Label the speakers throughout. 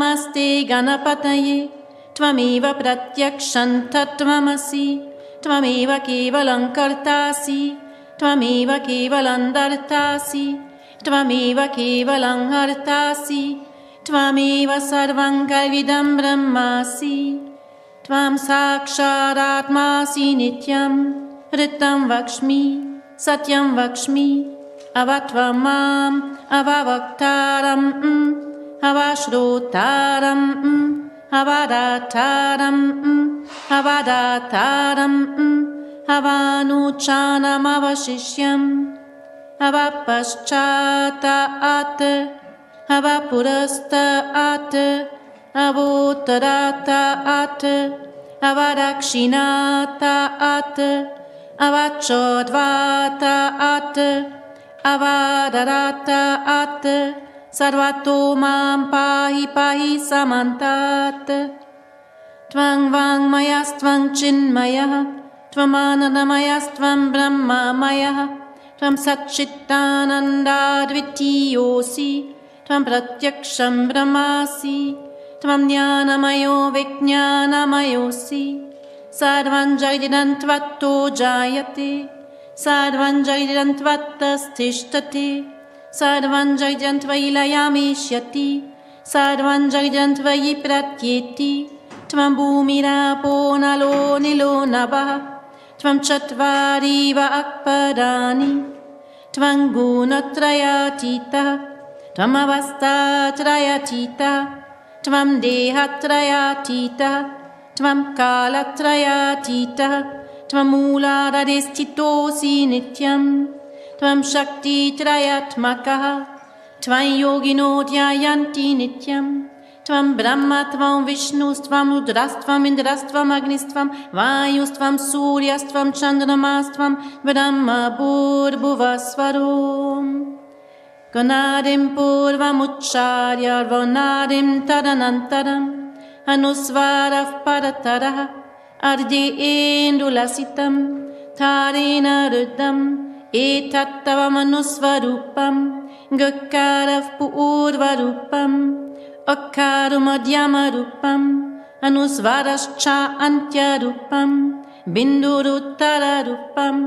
Speaker 1: Namaste Ganapataye. Tvameva pratyaksham tattvamasi. Tvameva kevalam kartasi. Tvameva kevalam dartasi. Tvameva kevalam hartasi. Tvameva sarvam kalvidam brahmasi. Tvam saksharatmasi nityam. Ritam vakshmi. Satyam vakshmi. Avatvamam. Avavaktaram. Avashrotaram. Avadataram. Avadataram. Avanuchanam avashishyam. Avapaschataat. Avapurastataat. Avuttarataat. Avadakshinataat. Avachodvataat. Avadarataat. Sarvato mam pahi pahi samantat. Tvang vang mayastvam chinmayah. Tvamananamayastvam brahmamayah. Tvam satchittananda dvitiyosi. Tvam pratyaksham brahmasi. Tvam jnanamayo vijnanamayosi. Sarvam jagidantvatto jayate. Sarvam jagidantvattasthishtate. Sarvam jagidantvayi layamishyati. Sarvam jagidantvayi pratyeti. Tvam bhumirapo nalo nilo nabah. Tvam chattvariva akparani. Tvam gunatrayatita. Tvam avastatrayatita. Tvam dehatrayatita. Tvam kalatrayatita. Tvam mooladadistitosi nityam. Tvam shakti trayatmakaha. Tvam yogino dhyayanti nityam. Tvam brahma, tvam vishnustvam rudrastvam indrastvam agnistvam vayustvam suryastvam chandramastvam brahma bhurbhuvasvarom. Ganadim purvamucharya vanadim tadanantaram anusvarav parataraha ardi endulasitam tarena ruddam etattavam anusvarupam gakarav purvarupam akarumadhyamarupam anusvarascha antyarupam bindurutararupam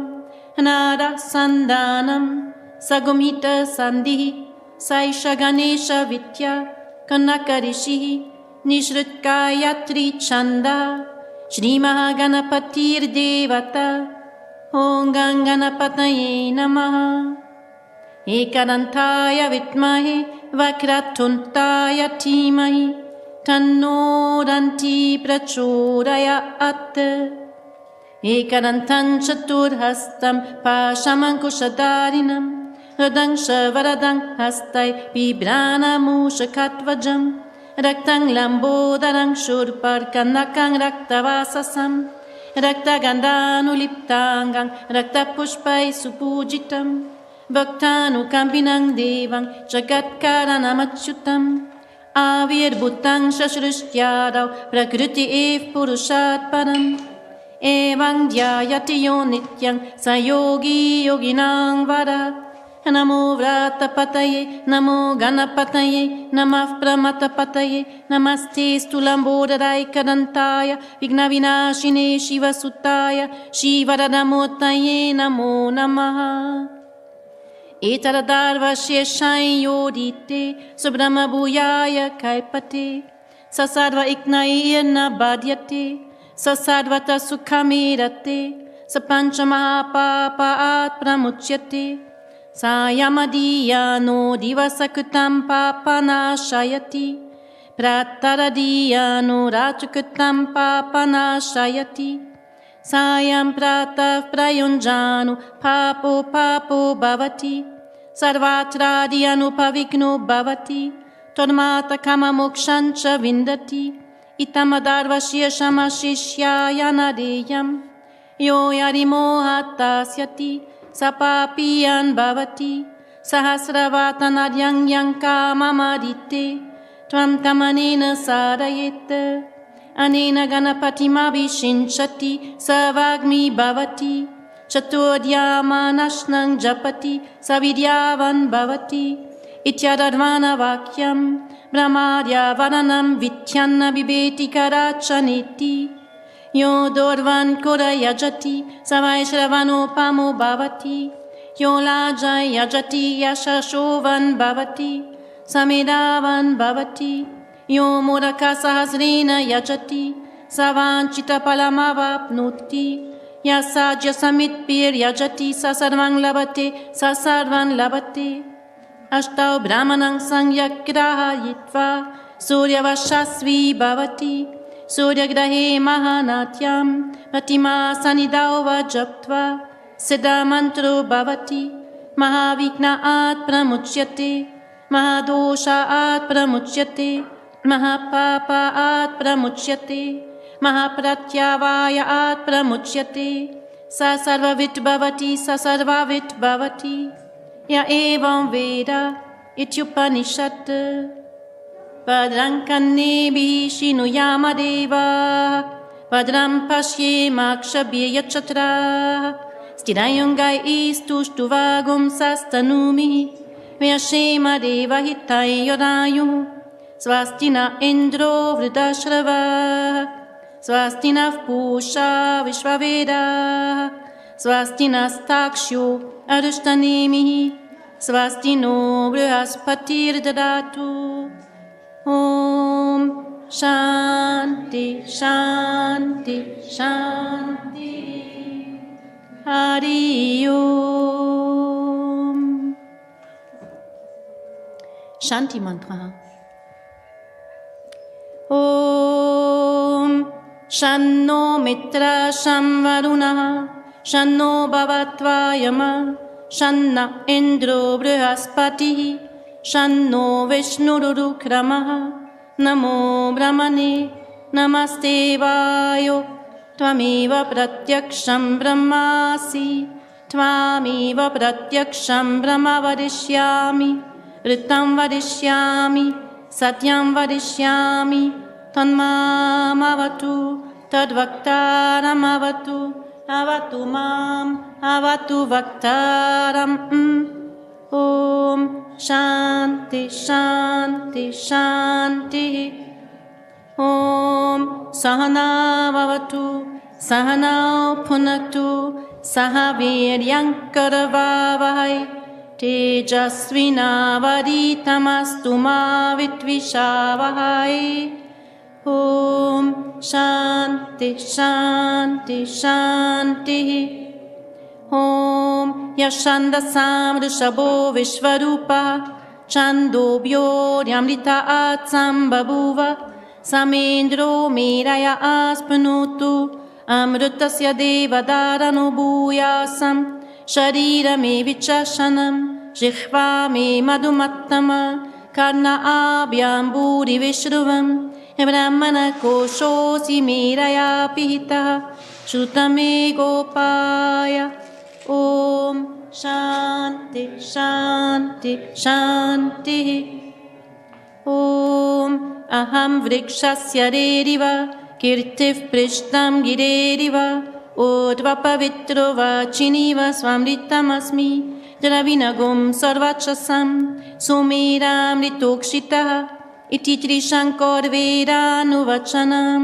Speaker 1: nara sandanam sagumita sandhi saisha ganesha vitya kanakarishi nishritkayatri chanda shri mahaganapatir devata om ganganapataye namaha ekadanthaya vitmahe vakratuntaye dhimahi tanno danti prachodayat ekadantam chaturhastam pashamankushadarinam radang shavaradang hastai bibhranamushakatvajam raktang lambodarang shurparkanakang raktavasasam raktagandhanuliptangang raktapushpai supujitam bhaktanukampinang devang jagatkaranamachyutam avirbhutang shashrishtyadav prakriti ev purushat param evang dhyayati yo nityang sayogi yoginang vara namo vratapataye namo ganapataye namah pramatapataye namaste stulambodarai kadantaya vignavinashine shivasutaya shivaradamutaye namo namaha etaradarvasheshain yodite subrahma bhuyaya kaipate sasarva iknaiyana badhyate sasadvata sukhamirate sapanchamahapapaat pramuchyate sayamadiyano divasakutam papanashayati prataradiyano rachukutam papanashayati sayam pratav prayunjano papo papo bhavati sarvatradiyano pavigno bhavati tormata kama mokshancha vindati itamadarvashya shamashishya nadeyam yo yarimohatasyati sapapiyan bhavati sahasravataнаdyang yang kamamadite tvam tamanena sarayet anena ganapatimabhishinchati savagmi bhavati chaturdyamanashnang japati savidyavan bhavati Ityadharvana vakyam Brahmarya varanam Vityanna bibeti karachaniti Yo dorvan kura yajati Savai shravano pamo bhavati Yo lajai yajati yashashovan bhavati Samedavan bhavati Yo muraka sahasrena yajati Savanchita palamavapnuti Yasajya samitpir yajati Sasarvang labate Ashtau brahmanang sangyagrahayitva Suryavashasvi bhavati Suryagrahe mahanatyam Vatima sanidau vajaptva Siddha mantro bhavati Mahavikna at pramuchyate Mahadosha at pramuchyate Mahapapa at pramuchyate Mahapratyavaya at pramuchyate Sa sarvavit bhavati Sa sarvavit bhavati Ya evam veda ityupanishat Padram kannebhi shinuyama Padram pashyemakshabhye yachatra Sthirayungai istuštuvagum sastanumi Vyashema deva hitai yodayu Swastina indro vridashrava Swastina pusha vishvaveda Swastina stakshyo arishtanemi Swastino brihaspatir dadatu Om Shanti Shanti Shanti Hari Om Shanti Mantra Om Shanno Mitra Shamvaruna Shanno Bhavatvayama Shanna Indro Brihaspati Shanno Vishnurukrama Namo Brahmane Namaste Vayo Tvamiva Pratyaksham Brahmasi Tvamiva Pratyaksham Brahma Vadishyami Ritam Vadishyami Satyam Vadishyami Tanmam Avatu Tadvaktaram Avatu Avatu Mam Avatu Vaktaram Om Shanti Shanti Shanti Om Sahana Vavatu Sahana Punatu Sahaviryankaravavahai Tejasvina Vaditamastu Ma Vitvishavahai Om Shanti Shanti Shanti Om Yashandasam Rishabho Vishvarupa Chandobhyo Ryamrita Atsam Babuva Samendro Miraya Aspanutu Amrutasya Devadarano Bhuyasam Sharira Me Vichashanam Jihva Me Madhumattama Karna Abhyam Bhuri Vishruvam Brahmana Koshosi Miraya Pihita Shrutame Gopaya Om Shanti Shanti Shanti Om Aham Vrikshasya Reriva Kirtiv Prishtam Gireriva Odva Pavitro Vachiniva Swamritamasmi Dravinagum Sarvachasam Sumiram Ritokshitaha Iti Trishankar Vedanuvachanam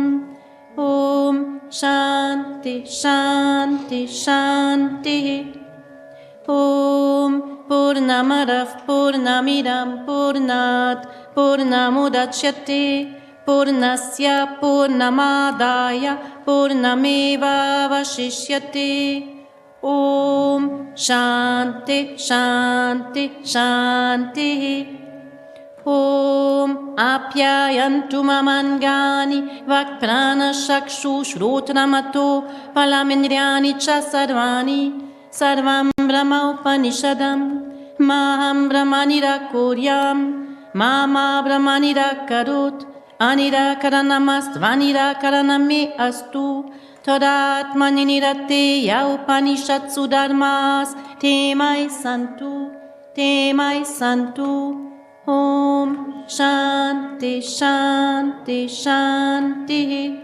Speaker 1: Om Shanti Shanti Shanti Om Purnamadav Purnamidam Purnat Purnamudachyate Purnasya Purnamadaya Purnameva Vashishyate Om Shanti Shanti Shanti Om Apyayantu Mamangani Vakprana Shakshu Shrotramato Palamindryani Chasarvani Sarvam Brahma Upanishadam Maham Brahmanira Kuryam Mama Brahmanira Karut Anira Karanamastvanira Karaname Astu Tadatmani Nirate Ya Upanishatsu Dharmas Temai Santu Om Shanti Shanti Shanti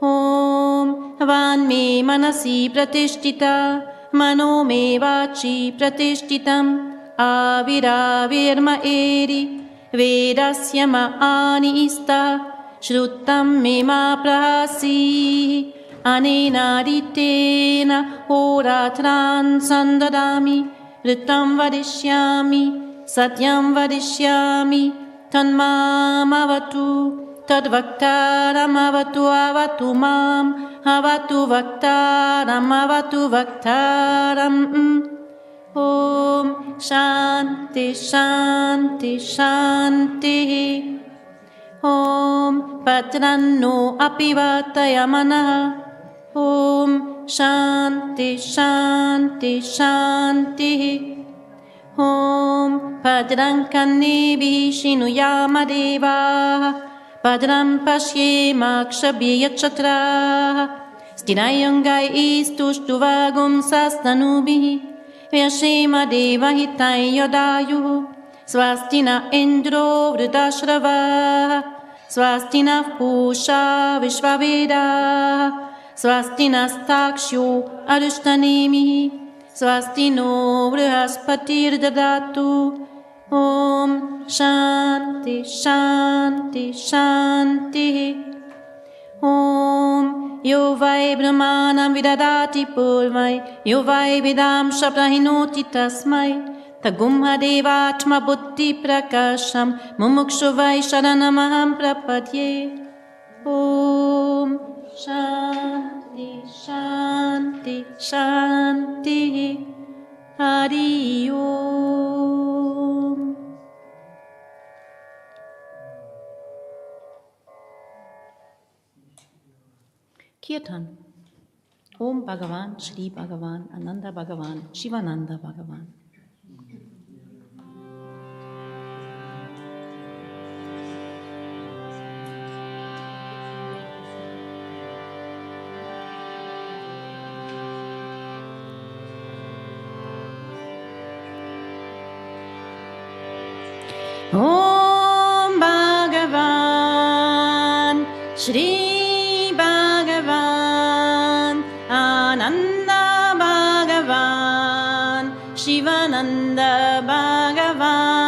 Speaker 1: Om Vanme Manasi Pratishtita Mano Me Vachi Pratishtitam Aviravirma eri Vedasya ma'ani ista Shrutam mima prasi Anena ritena horatran sandadami Ritam vadishyami Satyam vadishyami Tanmam avatu Tadvaktaram avatu avatu mam Avatu vaktaram Om Shanti Shanti Shanti Om Patranno Apivatayamanaha Om Shanti Shanti Shanti Om Padram Kannebi Shinuyama Padram Pashyemakshabhyakshatraha Stinayangai Istushtvagum Sastanubihi Vyashema Devahitai Yadayuhu Swastina Indro Vridashrava Swastina Pusha Vishvaveda Swastina Stakshu Arishtanemihi Swastino Vrihaspatir Dadatu Om Shanti Shanti Shanti Om Yo vai Brahmanam Vidadati Purvai Yo vai Vidam Shaprahinoti Tasmai Tagumha Devatma Buddhi Prakasham Mumukshu vai Sharanamaham Prapadye Om Shanti Shanti Shanti Hari Om. Kirtan. Om Bhagavan, Shri Bhagavan, Ananda Bhagavan, Sivananda Bhagavan. Om Bhagavan, Shri Bhagavan, Ananda Bhagavan, Sivananda Bhagavan.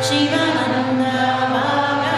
Speaker 1: Sivananda Bhagavan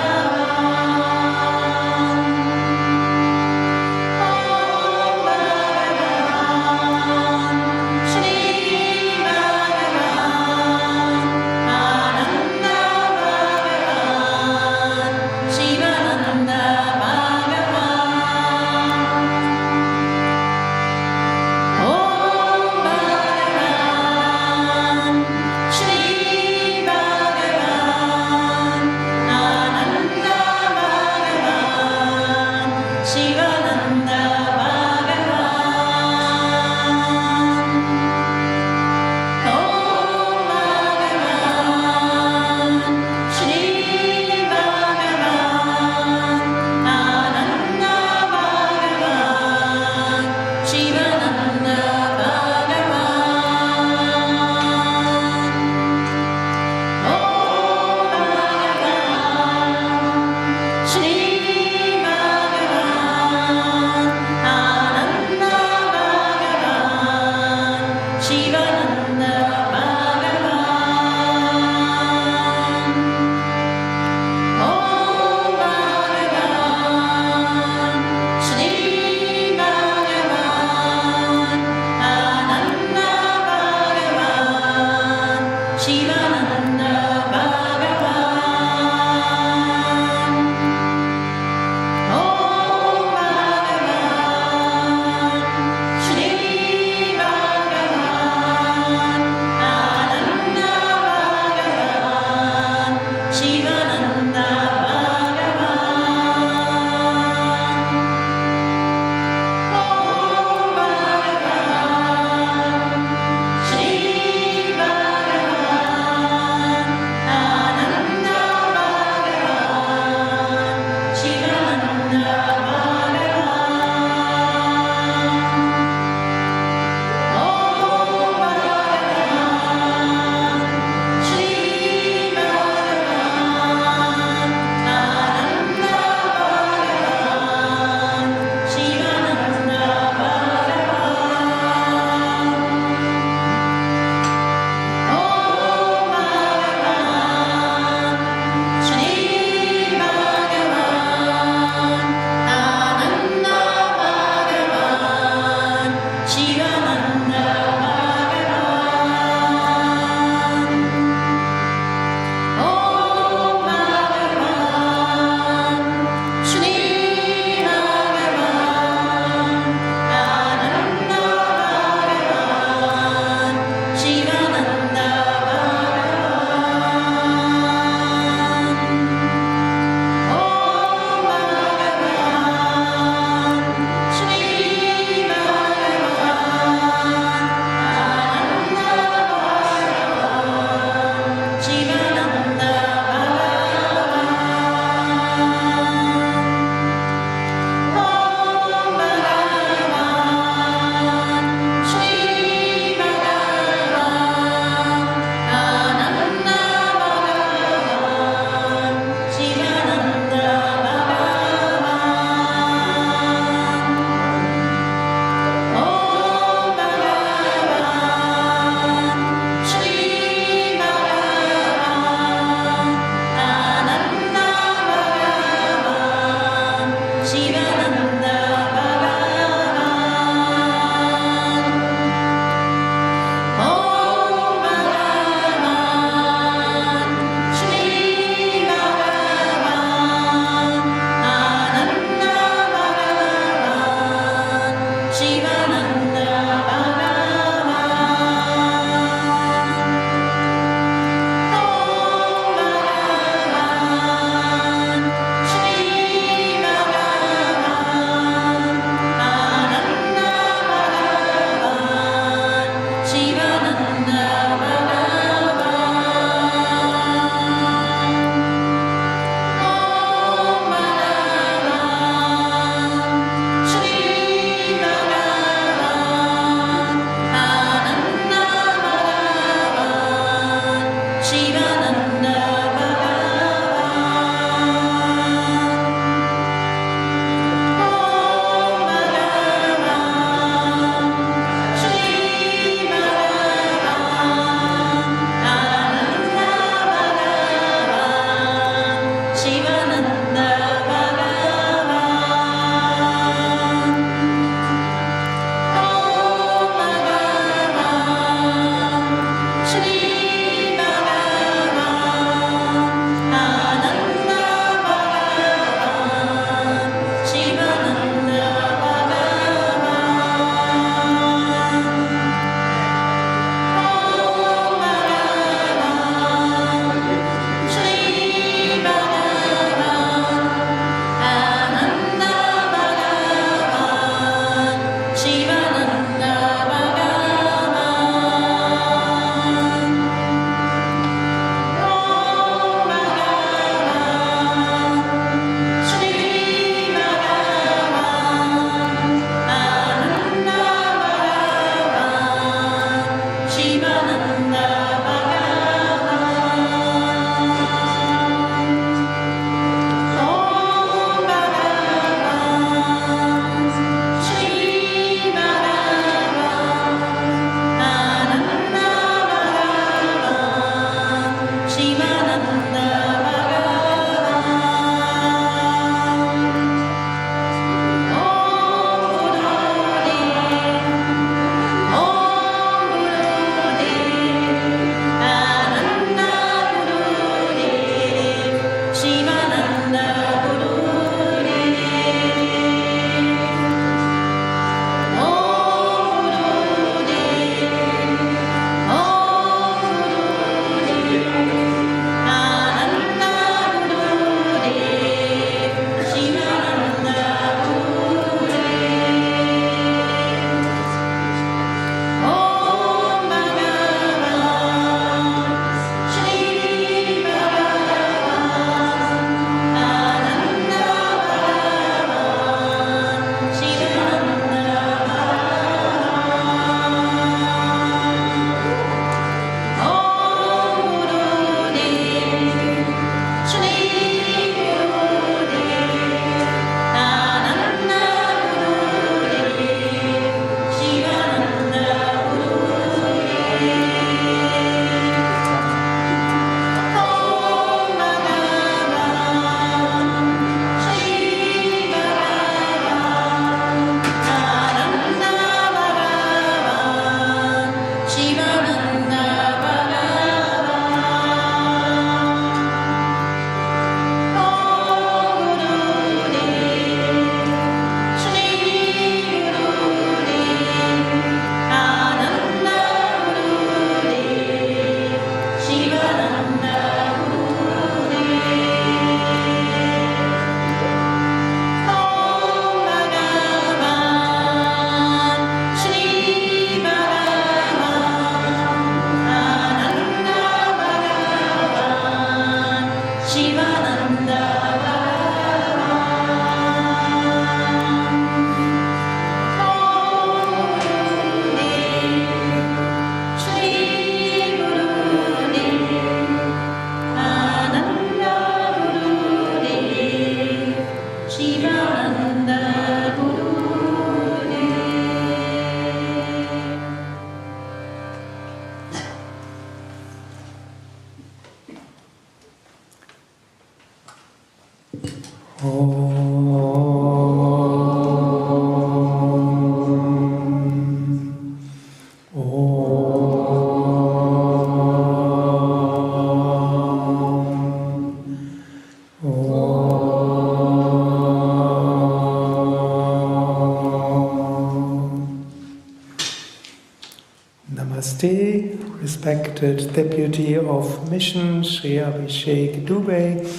Speaker 2: Namaste, respected Deputy of Mission Sri Abhishek Dubey,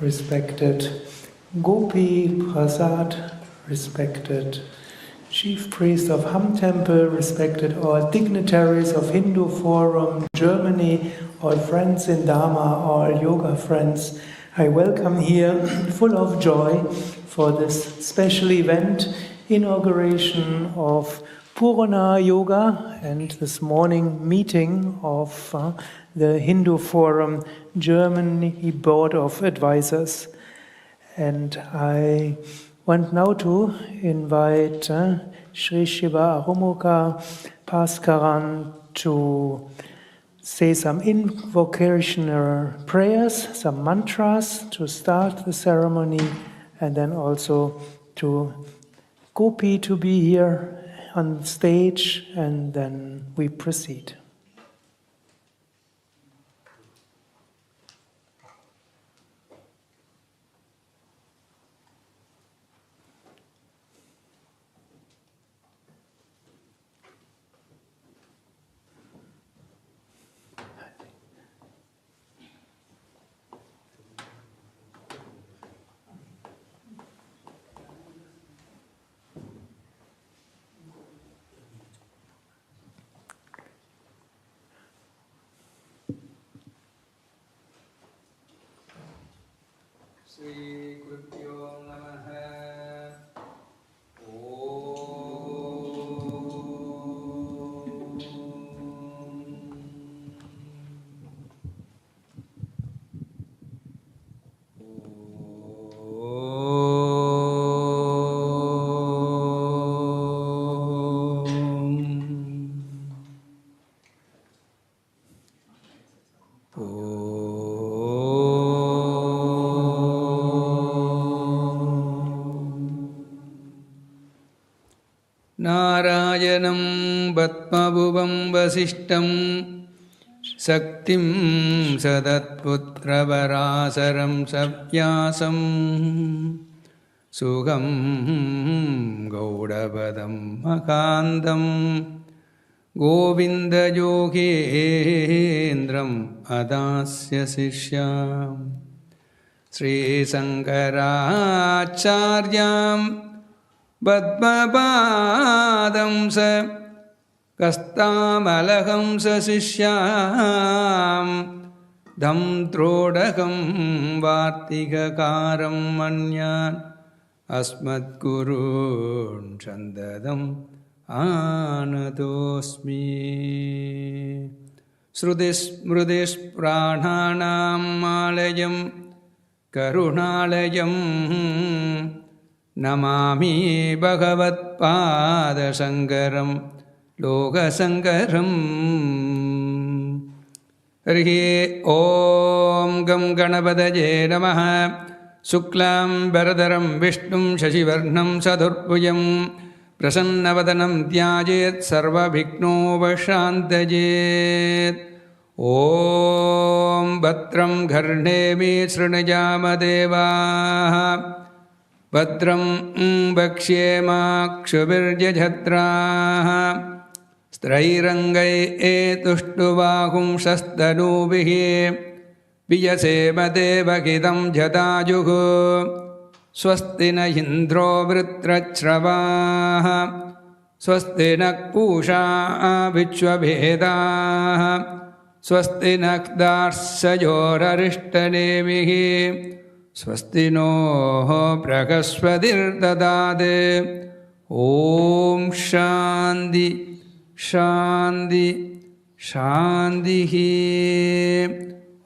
Speaker 2: respected Gopi Prasad, respected Chief Priest of Ham Temple, respected all dignitaries of Hindu Forum Germany, all friends in Dharma, all yoga friends. I welcome here full of joy for this special event, inauguration of PoornaYoga and this morning meeting of the Hindu Forum Germany Board of Advisors. And I want now to invite Sri Shiva Arumukha Paskaran to say some invocational prayers, some mantras to start the ceremony, and then also to Gopi to be here on stage, and then we proceed.
Speaker 3: Narayanam Batmabhuvam Vasishtam Saktim Sadatputra Varasaram Savyasam Sugham Gaudavadam Makandam Govinda Yogendram Adasya Sishyam Sri Sankaracharyam Padmapadam sa Kastamalaham sa Sishyam Dham Trodakam Vartigakaram Manyan Asmat Gurun Chandadam Anatosmi Srudis Mrudis Prananam Malayam Karunalayam Namami Bhagavat Pada Sankaram Loka Sankaram Harihi Om Gam Ganapadaye Namaha Suklam Baradaram Vishnum Shashivarnam Sadhurpuyam Prasannavadanam Dhyajet Sarva Bhikno Vashantajet Om Bhatram Gharnemi Srinajama Devaha Bhadram Bhakshema Kshubirjajatraha Strairangai Etushtuvahum Shastanubihi Vijasema Devakidam Jatajuhu Swastina Indro Vritrachravaha Swastinak Pusha Vichvabhedaha Swastinak Darsayorarishtanemihi Swasti no Prakaspvadir Dadade Om Shanti Shanti Shantihi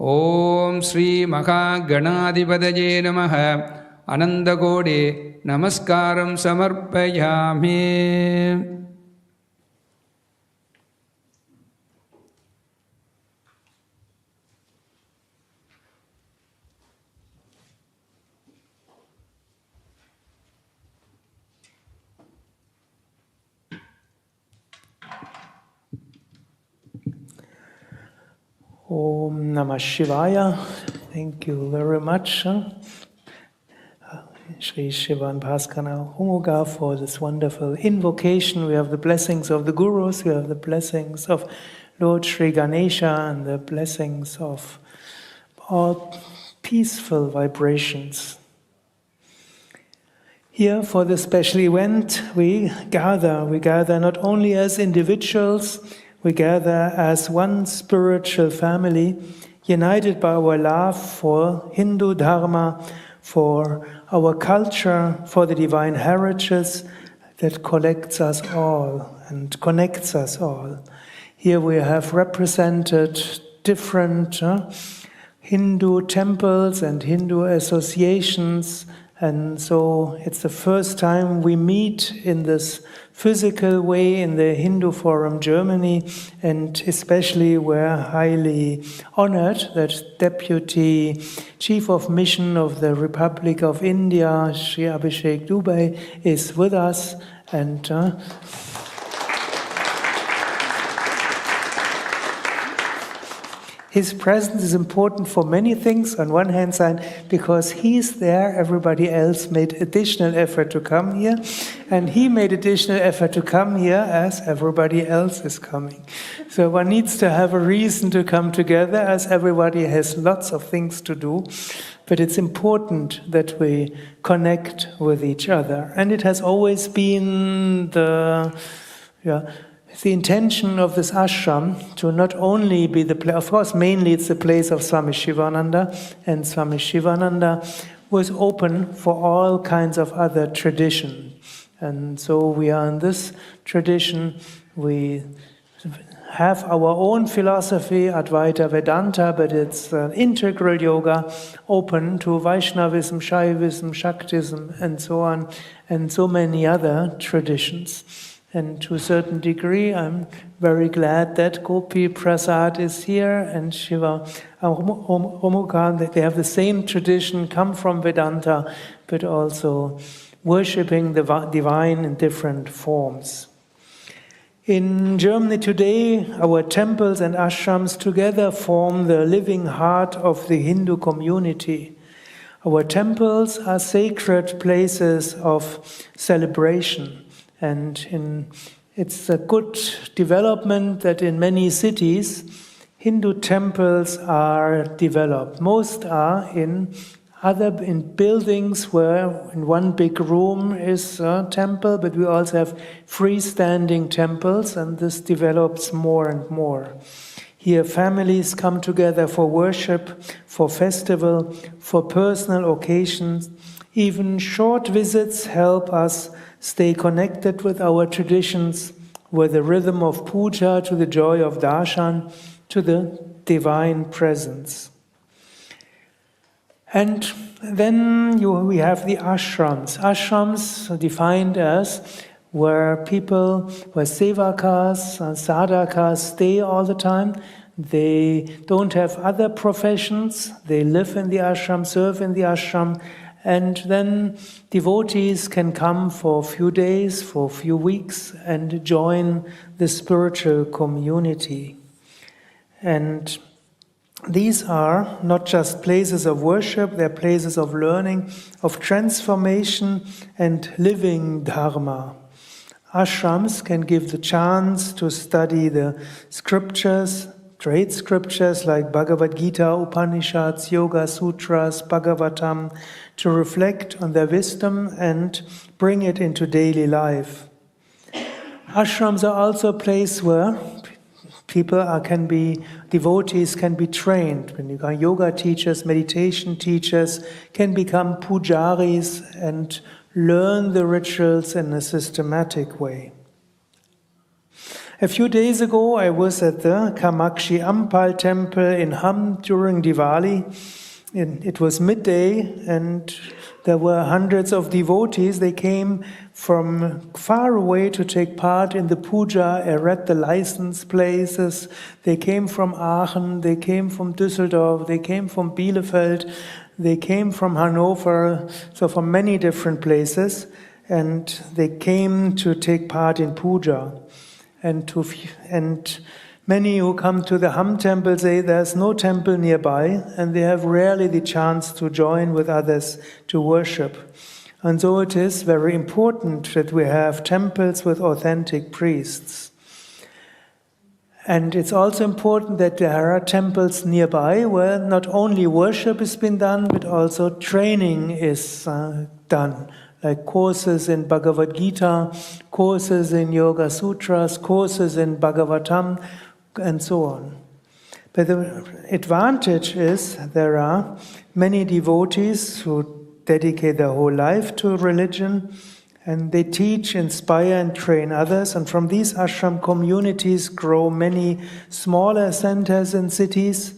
Speaker 3: Om Sri Mahaganadipadaye Namaha Anandakode Namaskaram Samarpayami
Speaker 2: Om Namah Shivaya. Thank you very much, Sri Shivan Bhaskara Homoga, for this wonderful invocation. We have the blessings of the Gurus, we have the blessings of Lord Sri Ganesha, and the blessings of all peaceful vibrations. Here for this special event, we gather. We gather not only as individuals, we gather as one spiritual family, united by our love for Hindu Dharma, for our culture, for the divine heritage that collects us all and connects us all. Here we have represented different Hindu temples and Hindu associations, and so it's the first time we meet in this physical way in the Hindu Forum Germany, and especially we're highly honored that Deputy Chief of Mission of the Republic of India, Sri Abhishek Dubey, is with us, and his presence is important for many things. On one hand side, because he's there, everybody else made additional effort to come here, and he made additional effort to come here as everybody else is coming. So one needs to have a reason to come together, as everybody has lots of things to do. But it's important that we connect with each other. And it has always been the intention of this ashram to not only be the place, of course, mainly it's the place of Swami Sivananda, and Swami Sivananda was open for all kinds of other tradition. And so we are in this tradition. We have our own philosophy, Advaita Vedanta, but it's integral yoga, open to Vaishnavism, Shaivism, Shaktism, and so on, and so many other traditions. And to a certain degree, I'm very glad that Gopi Prasad is here and Shiva Homoga, that they have the same tradition, come from Vedanta, but also worshipping the divine in different forms. In Germany today, our temples and ashrams together form the living heart of the Hindu community. Our temples are sacred places of celebration. And it's a good development that in many cities, Hindu temples are developed. Most are in buildings where in one big room is a temple, but we also have freestanding temples, and this develops more and more. Here families come together for worship, for festival, for personal occasions. Even short visits help us stay connected with our traditions, with the rhythm of puja, to the joy of darshan, to the divine presence. And then we have the ashrams. Ashrams are defined as where sevakas and sadhakas stay all the time. They don't have other professions. They live in the ashram, serve in the ashram, and then devotees can come for a few days, for a few weeks, and join the spiritual community. And these are not just places of worship, they're places of learning, of transformation and living dharma. Ashrams can give the chance to study the scriptures, great scriptures like Bhagavad Gita, Upanishads, Yoga Sutras, Bhagavatam, to reflect on their wisdom and bring it into daily life. Ashrams are also a place where devotees can be trained. When you are yoga teachers, meditation teachers, can become pujaris and learn the rituals in a systematic way. A few days ago, I was at the Kamakshi Ampal temple in Ham during Diwali. It was midday, and there were hundreds of devotees. They came from far away to take part in the puja at the licensed places. They came from Aachen, they came from Düsseldorf, they came from Bielefeld, they came from Hanover, so from many different places, and they came to take part in puja. And Many who come to the Ham temple say there's no temple nearby, and they have rarely the chance to join with others to worship. And so it is very important that we have temples with authentic priests. And it's also important that there are temples nearby where not only worship has been done, but also training is done. Like courses in Bhagavad Gita, courses in Yoga Sutras, courses in Bhagavatam, and so on. But the advantage is there are many devotees who dedicate their whole life to religion, and they teach, inspire, and train others. And from these ashram communities grow many smaller centers in cities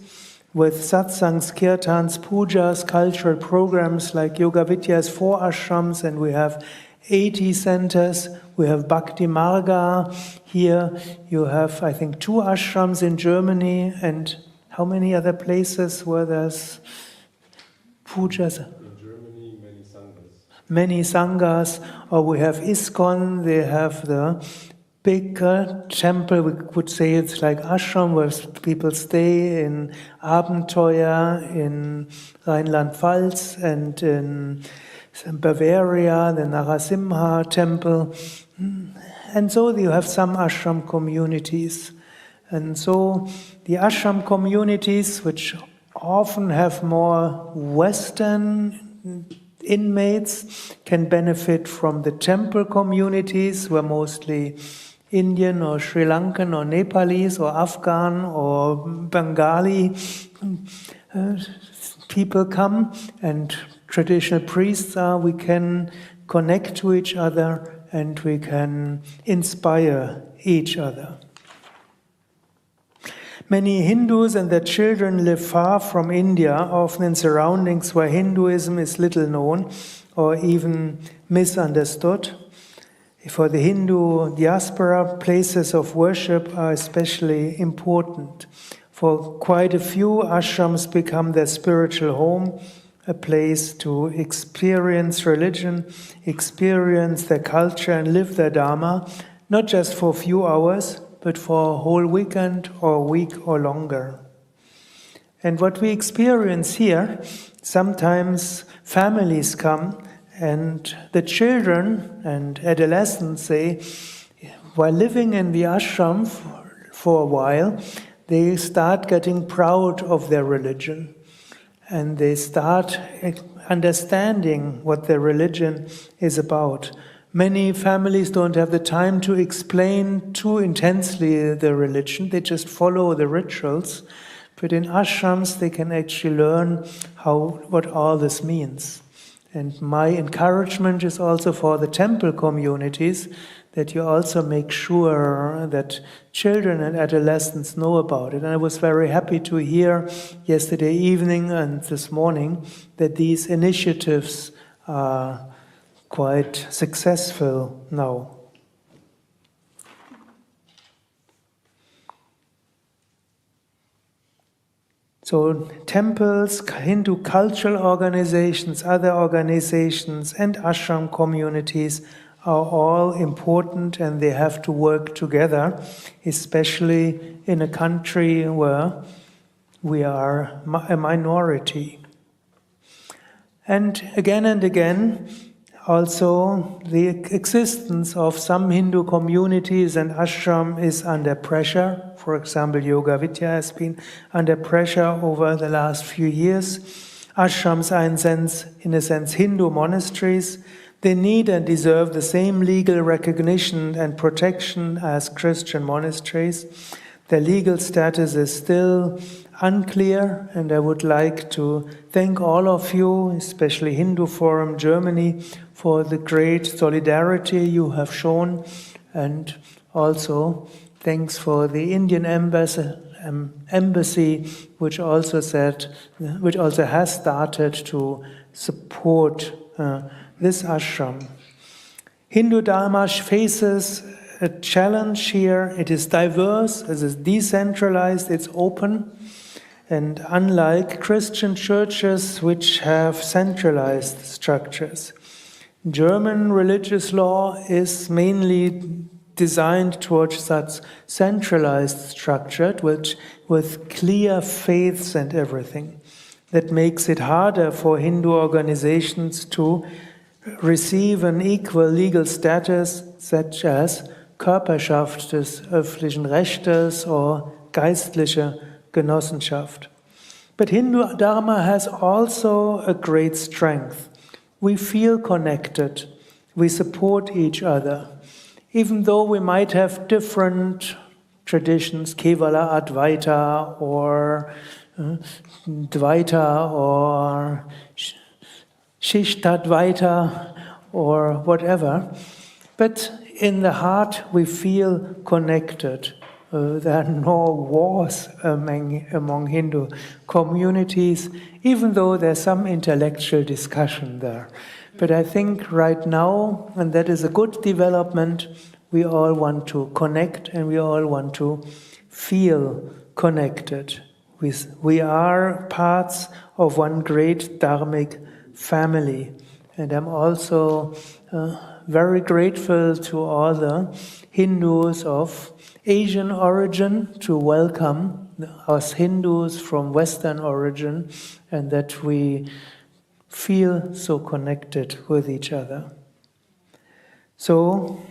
Speaker 2: with satsangs, kirtans, pujas, cultural programs like Yoga Vidya has 4 ashrams, and we have 80 centers. We have Bhakti Marga here. You have, I think, 2 ashrams in Germany, and how many other places where there's pujas? Many sanghas, or we have ISKCON, they have the big temple, we would say it's like ashram, where people stay in Abenteuer, in Rheinland-Pfalz, and in Bavaria, the Narasimha temple. And so you have some ashram communities. And so the ashram communities, which often have more Western inmates, can benefit from the temple communities, where mostly Indian or Sri Lankan or Nepalese or Afghan or Bengali people come, and traditional priests are. We can connect to each other and we can inspire each other. Many Hindus and their children live far from India, often in surroundings where Hinduism is little known or even misunderstood. For the Hindu diaspora, places of worship are especially important. For quite a few, ashrams become their spiritual home, a place to experience religion, experience their culture, and live their dharma, not just for a few hours, but for a whole weekend or a week or longer. And what we experience here, sometimes families come and the children and adolescents say, while living in the ashram for a while, they start getting proud of their religion. And they start understanding what their religion is about. Many families don't have the time to explain too intensely the religion. They just follow the rituals. But in ashrams, they can actually learn what all this means. And my encouragement is also for the temple communities that you also make sure that children and adolescents know about it. And I was very happy to hear yesterday evening and this morning that these initiatives are quite successful now. So temples, Hindu cultural organizations, other organizations, and ashram communities are all important, and they have to work together, especially in a country where we are a minority. And again, also the existence of some Hindu communities and ashram is under pressure. For example, Yoga Vidya has been under pressure over the last few years. Ashrams are in a sense Hindu monasteries. They need and deserve the same legal recognition and protection as Christian monasteries. Their legal status is still unclear, and I would like to thank all of you, especially Hindu Forum Germany, for the great solidarity you have shown, and also thanks for the Indian embassy, which also has started to support this ashram. Hindu Dharma faces a challenge here. It is diverse, it is decentralized, it's open. And unlike Christian churches which have centralized structures, German religious law is mainly designed towards such centralized structure, with clear faiths and everything. That makes it harder for Hindu organizations to receive an equal legal status, such as Körperschaft des öffentlichen Rechtes or geistliche Genossenschaft. But Hindu Dharma has also a great strength. We feel connected. We support each other. Even though we might have different traditions, Kevala Advaita or Dvaita or Shishtadvaita or whatever, but in the heart we feel connected. There are no wars among Hindu communities, even though there's some intellectual discussion there. But I think right now, and that is a good development, we all want to connect and we all want to feel connected. We are parts of one great dharmic family. And I'm also very grateful to all the Hindus of Asian origin to welcome us Hindus from Western origin, and that we feel so connected with each other. So,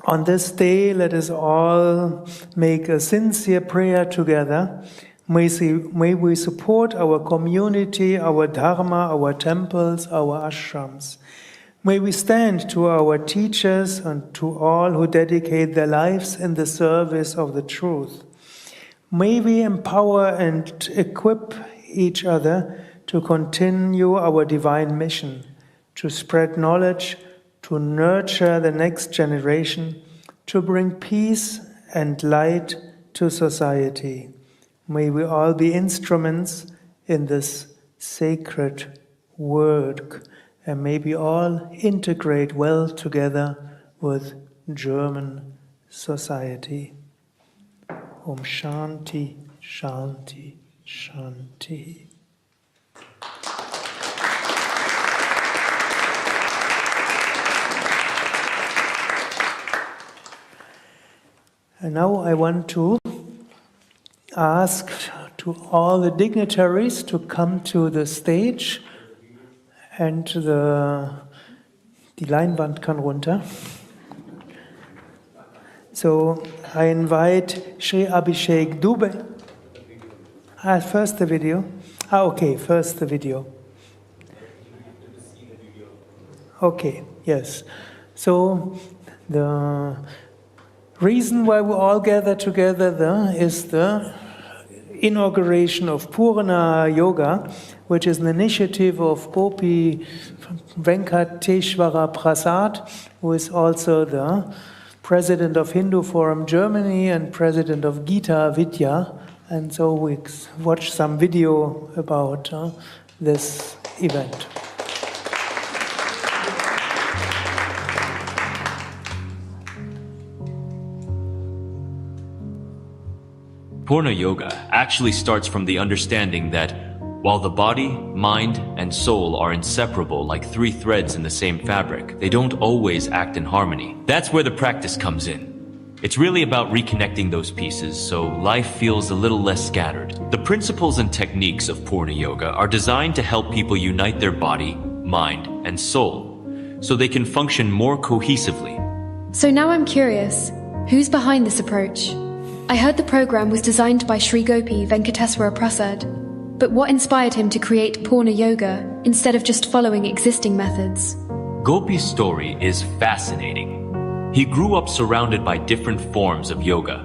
Speaker 2: on this day, let us all make a sincere prayer together. May we support our community, our dharma, our temples, our ashrams. May we stand to our teachers and to all who dedicate their lives in the service of the truth. May we empower and equip each other to continue our divine mission, to spread knowledge, to nurture the next generation, to bring peace and light to society. May we all be instruments in this sacred work, and may we all integrate well together with German society. Om Shanti, Shanti, Shanti. And now I want to ask to all the dignitaries to come to the stage, and die Leinwand kann runter. So I invite Sri Abhishek Dubey. First the video. Okay, first the video. Okay, yes. So the reason why we all gather together there is the inauguration of PoornaYoga, which is an initiative of Gopi Prasad, who is also the president of Hindu Forum Germany and president of Gita Vidya. And so we watch some video about this event.
Speaker 4: PoornaYoga actually starts from the understanding that while the body, mind, and soul are inseparable like three threads in the same fabric, they don't always act in harmony. That's where the practice comes in. It's really about reconnecting those pieces so life feels a little less scattered. The principles and techniques of PoornaYoga are designed to help people unite their body, mind, and soul so they can function more cohesively.
Speaker 5: So now I'm curious, who's behind this approach? I heard the program was designed by Sri Gopi Prasad, but what inspired him to create PoornaYoga instead of just following existing methods?
Speaker 4: Gopi's story is fascinating. He grew up surrounded by different forms of yoga,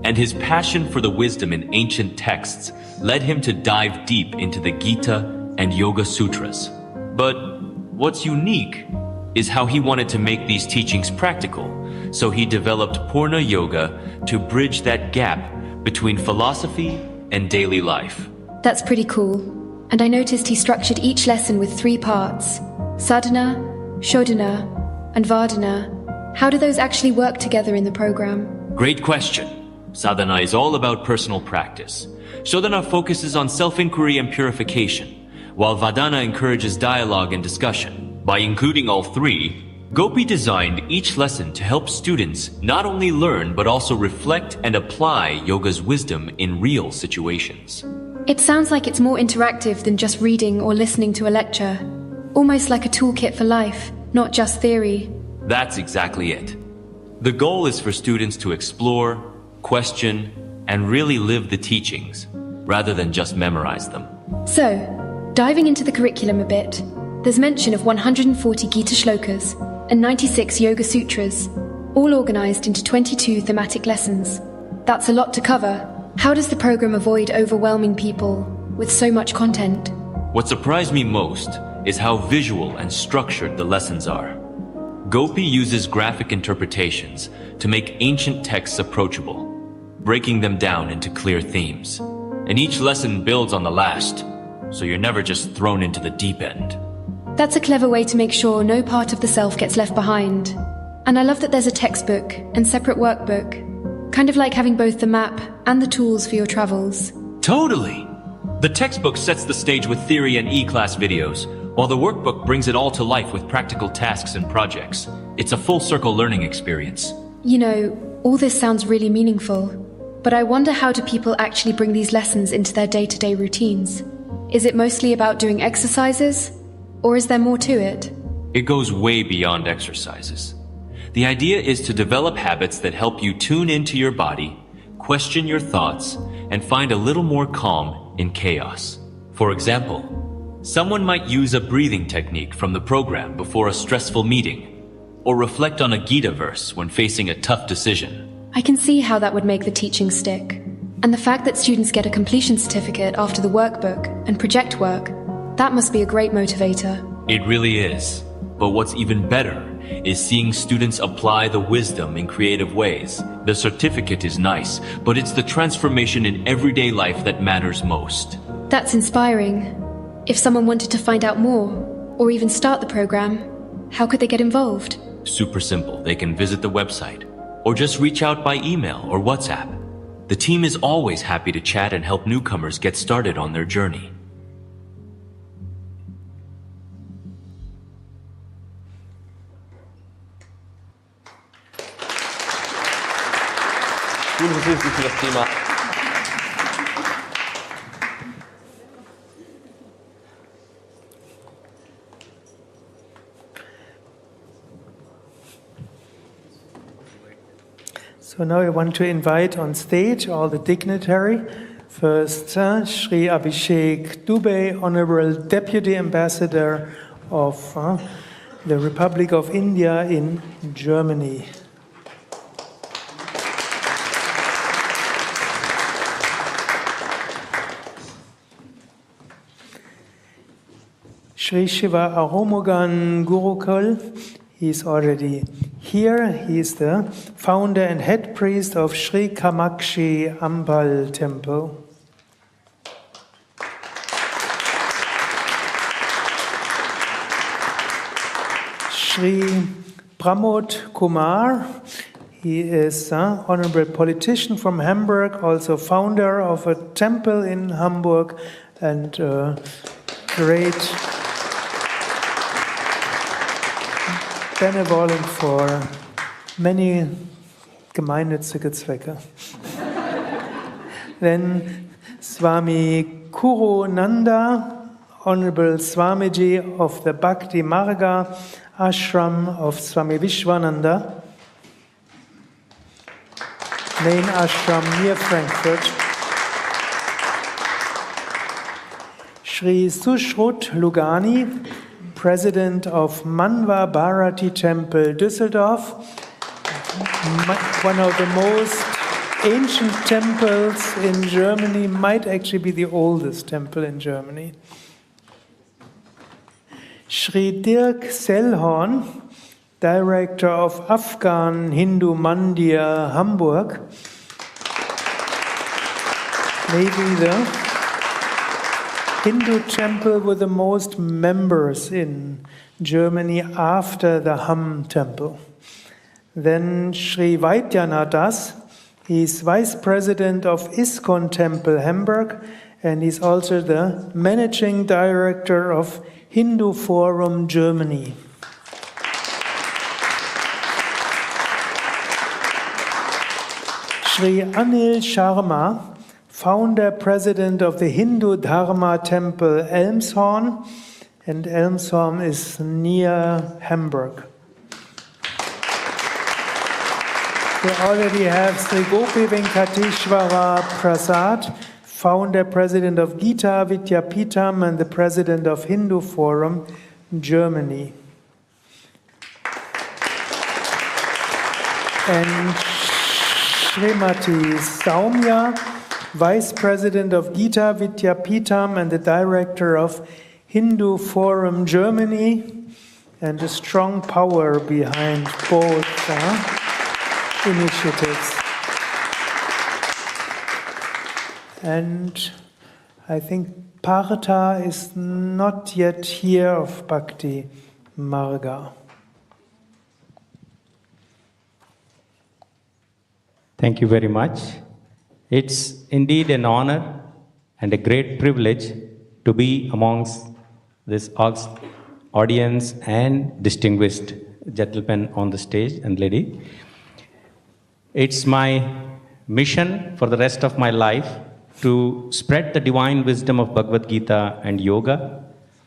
Speaker 4: and his passion for the wisdom in ancient texts led him to dive deep into the Gita and Yoga Sutras. But what's unique is how he wanted to make these teachings practical, so he developed PoornaYoga to bridge that gap between philosophy and daily life.
Speaker 5: That's pretty cool. And I noticed he structured each lesson with 3 parts: sadhana, shodhana, and vardhana. How do those actually work together in the program?
Speaker 4: Great question. Sadhana is all about personal practice. Shodhana focuses on self-inquiry and purification, while Vadana encourages dialogue and discussion. By including all 3, Gopi designed each lesson to help students not only learn but also reflect and apply yoga's wisdom in real situations.
Speaker 5: It sounds like it's more interactive than just reading or listening to a lecture. Almost like a toolkit for life, not just theory.
Speaker 4: That's exactly it. The goal is for students to explore, question, and really live the teachings, rather than just memorize them.
Speaker 5: So, diving into the curriculum a bit, there's mention of 140 Gita shlokas and 96 Yoga Sutras, all organized into 22 thematic lessons. That's a lot to cover. How does the program avoid overwhelming people with so much content?
Speaker 4: What surprised me most is how visual and structured the lessons are. Gopi uses graphic interpretations to make ancient texts approachable, breaking them down into clear themes. And each lesson builds on the last, so you're never just thrown into the deep end.
Speaker 5: That's a clever way to make sure no part of the self gets left behind. And I love that there's a textbook and separate workbook, kind of like having both the map and the tools for your travels.
Speaker 4: Totally! The textbook sets the stage with theory and E-class videos, while the workbook brings it all to life with practical tasks and projects. It's a full-circle learning experience.
Speaker 5: You know, all this sounds really meaningful, but I wonder, how do people actually bring these lessons into their day-to-day routines? Is it mostly about doing exercises, or is there more to it?
Speaker 4: It goes way beyond exercises. The idea is to develop habits that help you tune into your body, question your thoughts, and find a little more calm in chaos. For example, someone might use a breathing technique from the program before a stressful meeting, or reflect on a Gita verse when facing a tough decision.
Speaker 5: I can see how that would make the teaching stick. And the fact that students get a completion certificate after the workbook and project work, that must be a great motivator.
Speaker 4: It really is. But what's even better is seeing students apply the wisdom in creative ways. The certificate is nice, but it's the transformation in everyday life that matters most.
Speaker 5: That's inspiring. If someone wanted to find out more, or even start the program, how could they get involved?
Speaker 4: Super simple. They can visit the website, or just reach out by email or WhatsApp. The team is always happy to chat and help newcomers get started on their journey.
Speaker 2: So now I want to invite on stage all the dignitaries. First, Sri Abhishek Dubey, Honorable Deputy Ambassador of the Republic of India in Germany. Sri Shiva Aromugan Gurukul, he is already here. He is the founder and head priest of Sri Kamakshi Ambal Temple. Sri Pramod Kumar, he is an honorable politician from Hamburg, also founder of a temple in Hamburg and great benevolent for many gemeinnützige Zwecke. Then Swami Kurunanda, Honorable Swamiji of the Bhakti Marga Ashram of Swami Vishwananda, main ashram near Frankfurt. Sri Sushrut Lugani, President of Manva Bharati Temple, Düsseldorf, one of the most ancient temples in Germany, might actually be the oldest temple in Germany. Sri Dirk Sellhorn, Director of Afghan Hindu Mandir, Hamburg, maybe the Hindu temple with the most members in Germany after the Ham temple. Then Sri Vaidyanatha, he's Vice President of ISKCON Temple, Hamburg, and he's also the Managing Director of Hindu Forum, Germany. Sri Anil Sharma, founder, president of the Hindu Dharma temple Elmshorn, and Elmshorn is near Hamburg. We already have Sri Gopi Prasad, founder, president of Gita Vidya and the president of Hindu Forum, Germany. And Srimati Saumya, vice president of Gita Vidya and the director of Hindu Forum, Germany, and a strong power behind both initiatives. And I think Partha is not yet here of Bhakti Marga.
Speaker 6: Thank you very much. It's indeed an honor and a great privilege to be amongst this audience and distinguished gentlemen on the stage and lady. It's my mission for the rest of my life to spread the divine wisdom of Bhagavad Gita and yoga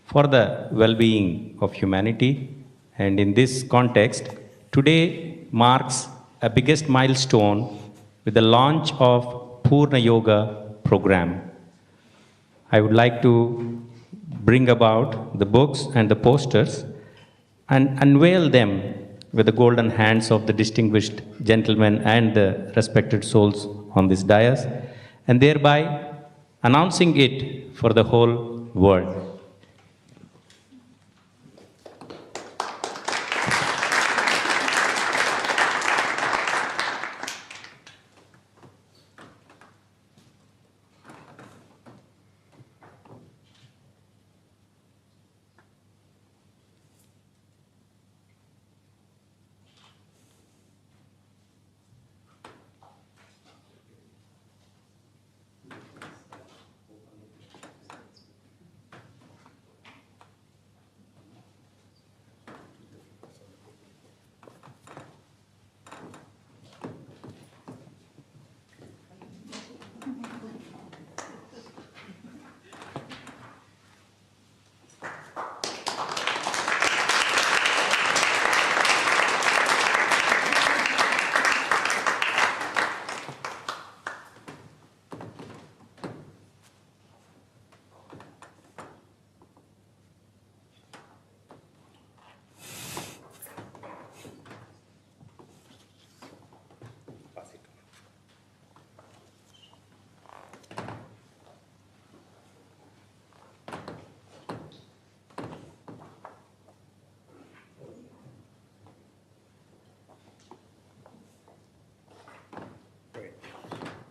Speaker 6: for the well-being of humanity. And in this context, today marks a biggest milestone with the launch of PoornaYoga program. I would like to bring about the books and the posters and unveil them with the golden hands of the distinguished gentlemen and the respected souls on this dais, and thereby announcing it for the whole world.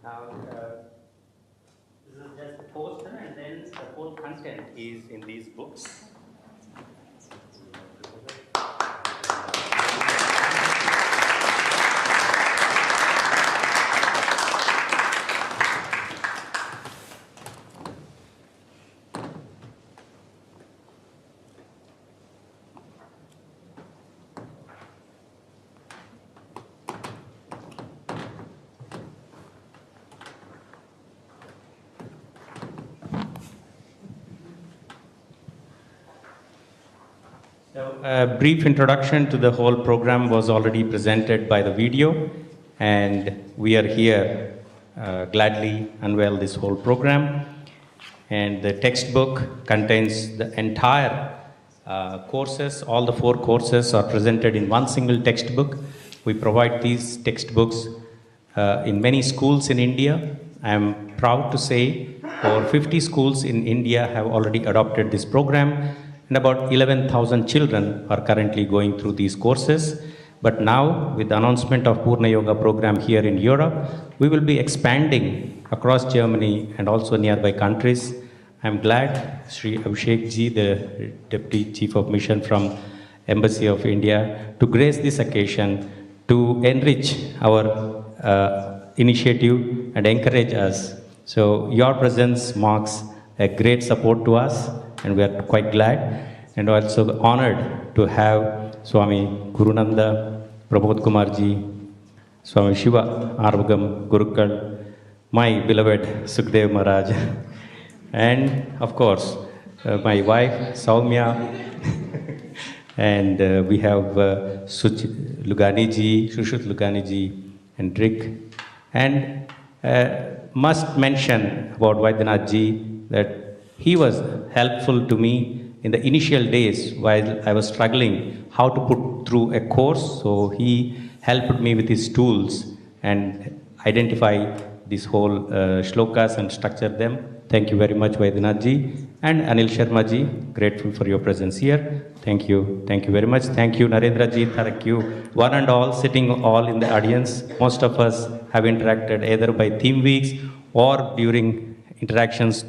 Speaker 6: Now, this is just a poster, and then the whole content is in these books. So, a brief introduction to the whole program was already presented by the video, and we are here gladly unveil this whole program. And the textbook contains the entire courses. All the 4 courses are presented in one single textbook. We provide these textbooks in many schools in India. I am proud to say over 50 schools in India have already adopted this program, and about 11,000 children are currently going through these courses. But now, with the announcement of PoornaYoga program here in Europe, we will be expanding across Germany and also nearby countries. I am glad Sri Abhishek ji, the Deputy Chief of Mission from Embassy of India, to grace this occasion to enrich our initiative and encourage us. So your presence marks a great support to us, and we are quite glad and also honored to have Swami Gurunanda, Prabodh Kumar ji, Swami Shiva, Arvagam, Gurukul, my beloved Sukhdev Maharaj, and of course, my wife Saumya, and we have Sushut Lugani ji, and Rick, and must mention about Vaidyanath ji that he was helpful to me in the initial days while I was struggling how to put through a course. So he helped me with his tools and identify these whole shlokas and structure them. Thank you very much, Vaidyanath ji. And Anil Sharma ji, grateful for your presence here. Thank you. Thank you very much. Thank you, Narendra ji. Thank you, one and all, sitting all in the audience. Most of us have interacted either by theme weeks or during interactions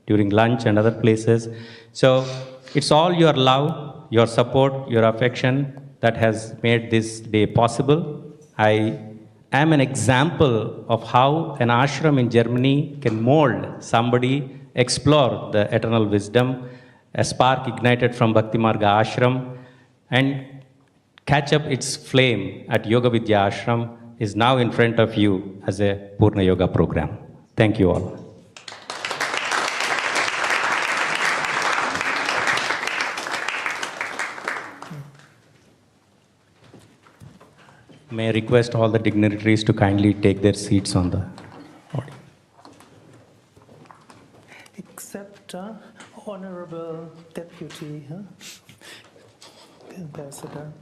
Speaker 6: during lunch and other places. So it's all your love, your support, your affection that has made this day possible. I am an example of how an ashram in Germany can mold somebody, explore the eternal wisdom, a spark ignited from Bhakti Marga ashram, and catch up its flame at Yoga Vidya ashram is now in front of you as a Poorna Yoga program. Thank you all. May I request all the dignitaries to kindly take their seats on the podium.
Speaker 2: Except Honorable Deputy Ambassador.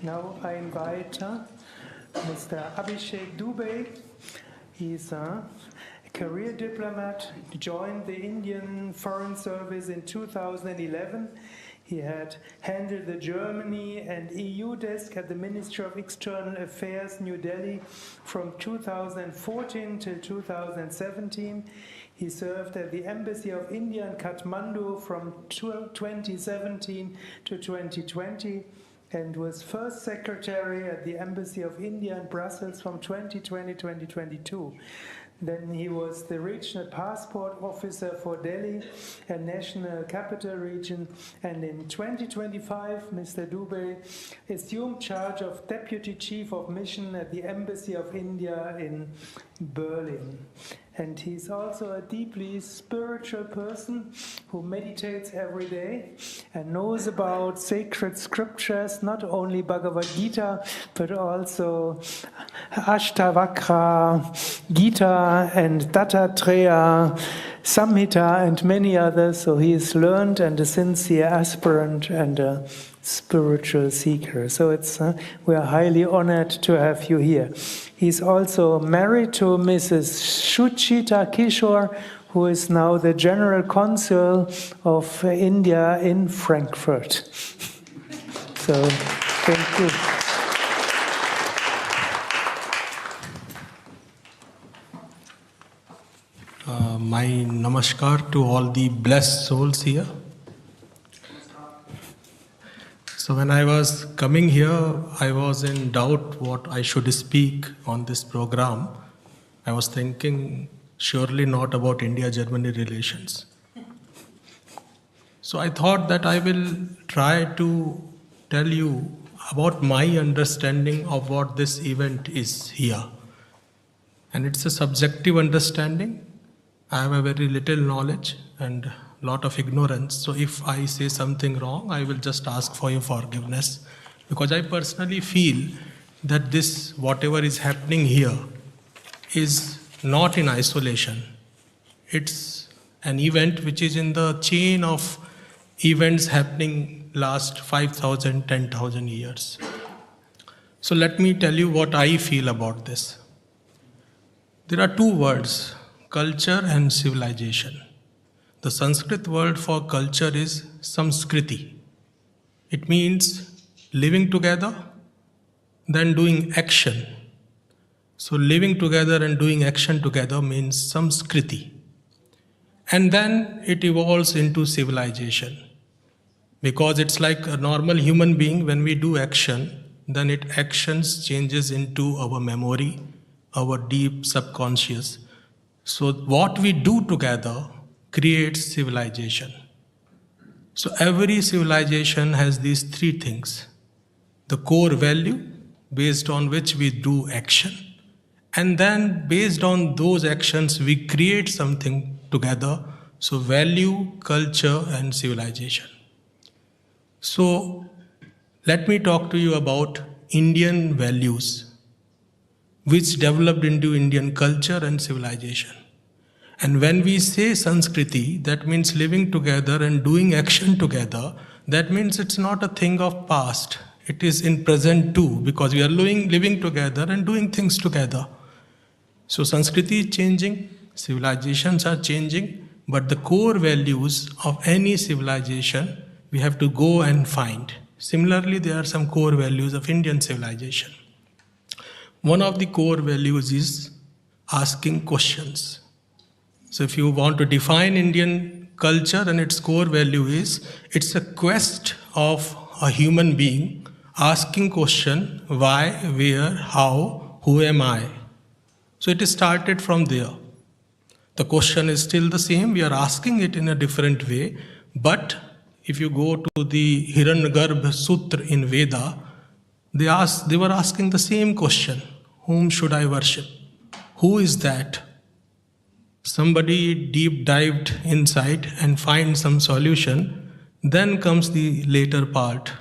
Speaker 2: Now I invite Mr. Abhishek Dubey. He's a career diplomat, joined the Indian Foreign Service in 2011. He had handled the Germany and EU desk at the Ministry of External Affairs, New Delhi, from 2014 till 2017. He served at the Embassy of India in Kathmandu from 2017 to 2020. And was first secretary at the Embassy of India in Brussels from 2020 to 2022. Then he was the regional passport officer for Delhi and National Capital Region. And in 2025, Mr. Dubey assumed charge of Deputy Chief of Mission at the Embassy of India in Berlin. And he's also a deeply spiritual person who meditates every day and knows about sacred scriptures, not only Bhagavad Gita, but also Ashtavakra, Gita and Dattatreya, Samhita and many others. So he is learned and a sincere aspirant and a spiritual seeker. So we are highly honored to have you here. He's also married to Mrs. Shuchita Kishore, who is now the General Consul of India in Frankfurt. So, thank you.
Speaker 7: My namaskar to all the blessed souls here. So when I was coming here, I was in doubt what I should speak on this program. I was thinking surely not about India-Germany relations. So I thought that I will try to tell you about my understanding of what this event is here. And it's a subjective understanding. I have a very little knowledge and lot of ignorance. So if I say something wrong, I will just ask for your forgiveness. Because I personally feel that this, whatever is happening here, is not in isolation. It's an event which is in the chain of events happening last 5,000, 10,000 years. So let me tell you what I feel about this. There are two words, culture and civilization. The Sanskrit word for culture is samskriti. It means living together, then doing action. So living together and doing action together means samskriti. And then it evolves into civilization. Because it's like a normal human being, when we do action, then actions changes into our memory, our deep subconscious. So what we do together creates civilization. So every civilization has these three things. The core value based on which we do action. And then based on those actions, we create something together. So value, culture, and civilization. So let me talk to you about Indian values, which developed into Indian culture and civilization. And when we say Sanskriti, that means living together and doing action together. That means it's not a thing of past. It is in present too, because we are living together and doing things together. So Sanskriti is changing, civilizations are changing, but the core values of any civilization we have to go and find. Similarly, there are some core values of Indian civilization. One of the core values is asking questions. So if you want to define Indian culture, and its core value is, it's a quest of a human being asking question, why, where, how, who am I? So it is started from there. The question is still the same, we are asking it in a different way, but if you go to the Hiranyagarbha Sutra in Veda, they were asking the same question. Whom should I worship? Who is that? Somebody deep dived inside and find some solution. Then comes the later part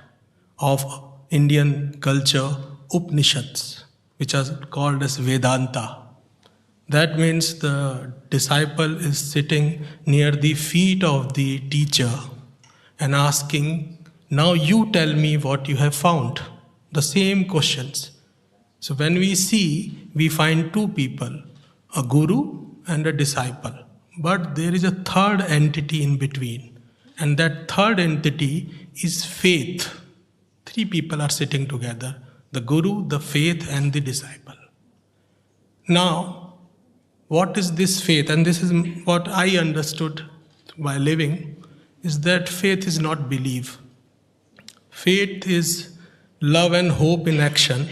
Speaker 7: of Indian culture, Upanishads, which are called as Vedanta. That means the disciple is sitting near the feet of the teacher and asking, now you tell me what you have found. The same questions. So when we see, we find two people, a guru and a disciple. But there is a third entity in between. And that third entity is faith. Three people are sitting together, the guru, the faith, and the disciple. Now, what is this faith? And this is what I understood by living, is that faith is not belief. Faith is love and hope in action.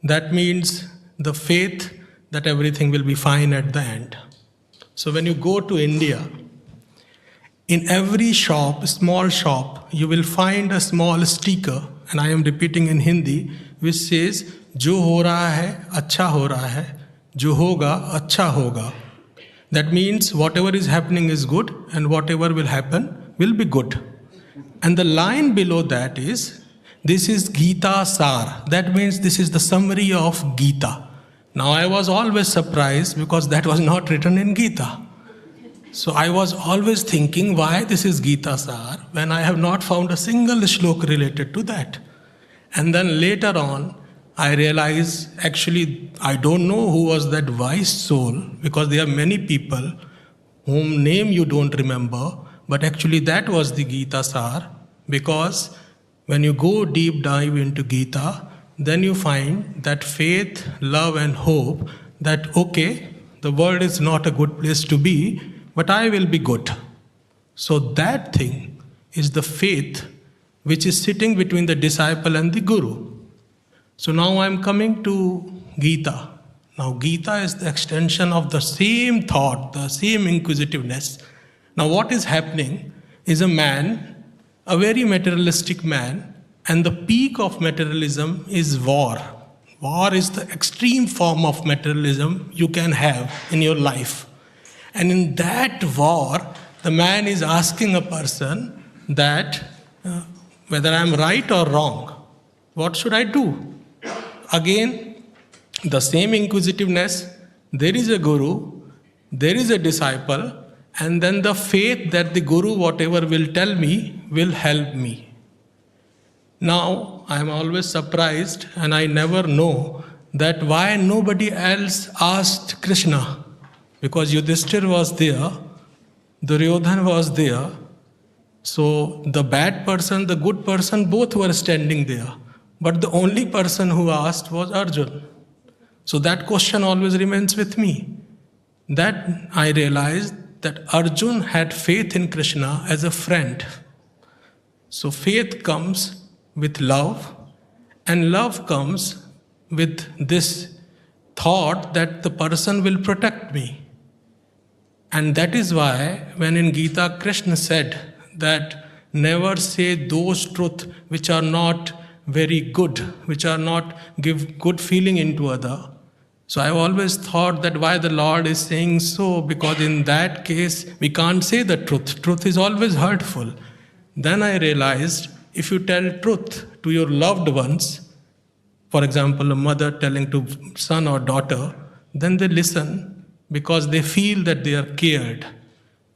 Speaker 7: That means the faith that everything will be fine at the end. So when you go to India, in every shop, small shop, you will find a small sticker, and I am repeating in Hindi, which says, Jo ho raha hai, acha ho raha hai, jo hoga, acha hoga. That means whatever is happening is good, and whatever will happen will be good. And the line below that is, this is Gita Sar. That means this is the summary of Gita. Now I was always surprised because that was not written in Gita. So I was always thinking why this is Gita Sar when I have not found a single shlok related to that. And then later on, I realized actually I don't know who was that wise soul, because there are many people whom name you don't remember, but actually that was the Gita Sar, because when you go deep dive into Gita, then you find that faith, love and hope, that okay, the world is not a good place to be, but I will be good. So that thing is the faith which is sitting between the disciple and the guru. So now I am coming to Gita. Now Gita is the extension of the same thought, the same inquisitiveness. Now what is happening is a man, a very materialistic man, and the peak of materialism is war. War is the extreme form of materialism you can have in your life. And in that war, the man is asking a person that whether I am right or wrong, what should I do? Again, the same inquisitiveness, there is a guru, there is a disciple, and then the faith that the guru, whatever will tell me, will help me. Now, I am always surprised, and I never know that why nobody else asked Krishna. Because Yudhishthira was there, Duryodhana was there, so the bad person, the good person, both were standing there. But the only person who asked was Arjuna. So that question always remains with me. That I realized that Arjuna had faith in Krishna as a friend. So faith comes with love, and love comes with this thought that the person will protect me. And that is why when in Gita Krishna said that never say those truths which are not very good, which are not give good feeling into other. So I always thought that why the Lord is saying so, because in that case we can't say the truth. Truth is always hurtful. Then I realized if you tell truth to your loved ones, for example, a mother telling to son or daughter, then they listen because they feel that they are cared.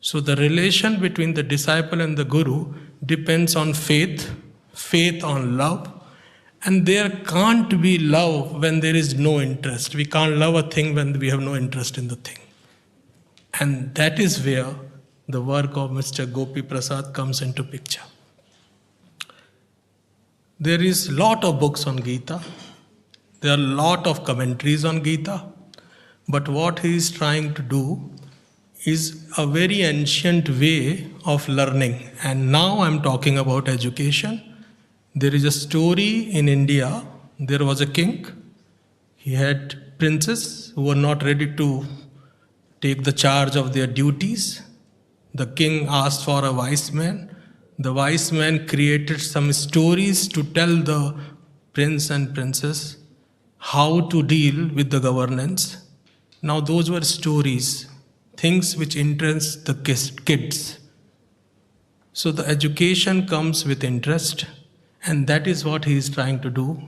Speaker 7: So the relation between the disciple and the guru depends on faith, faith on love, and there can't be love when there is no interest. We can't love a thing when we have no interest in the thing. And that is where the work of Mr. Gopi Prasad comes into picture. There is a lot of books on Gita. There are a lot of commentaries on Gita. But what he is trying to do is a very ancient way of learning. And now I'm talking about education. There is a story in India. There was a king. He had princes who were not ready to take the charge of their duties. The king asked for a wise man. The wise man created some stories to tell the prince and princess how to deal with the governance. Now those were stories, things which interest the kids. So the education comes with interest, and that is what he is trying to do.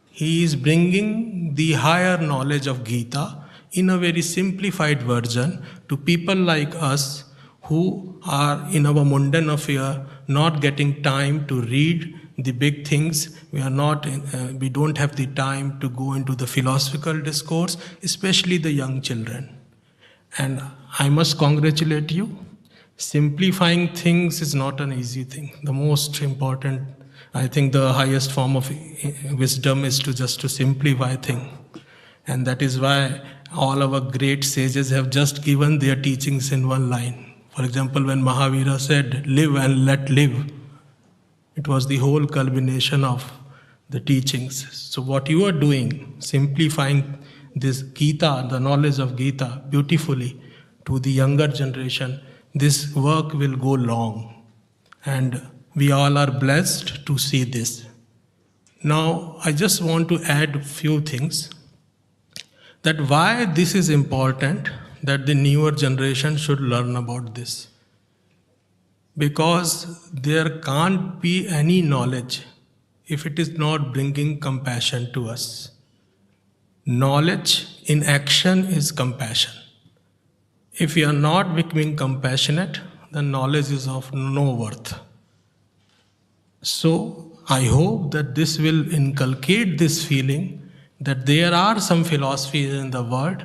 Speaker 7: He is bringing the higher knowledge of Gita in a very simplified version to people like us who are in our mundane affair, not getting time to read the big things. We don't have the time to go into the philosophical discourse, especially the young children. And I must congratulate you. Simplifying things is not an easy thing. The most important, I think the highest form of wisdom is to simplify things. And that is why all our great sages have just given their teachings in one line. For example, when Mahavira said, live and let live, it was the whole culmination of the teachings. So what you are doing, simplifying this Gita, the knowledge of Gita, beautifully to the younger generation, this work will go long. And we all are blessed to see this. Now, I just want to add a few things. That why this is important, that the newer generation should learn about this. Because there can't be any knowledge if it is not bringing compassion to us. Knowledge in action is compassion. If we are not becoming compassionate, then knowledge is of no worth. So I hope that this will inculcate this feeling that there are some philosophies in the world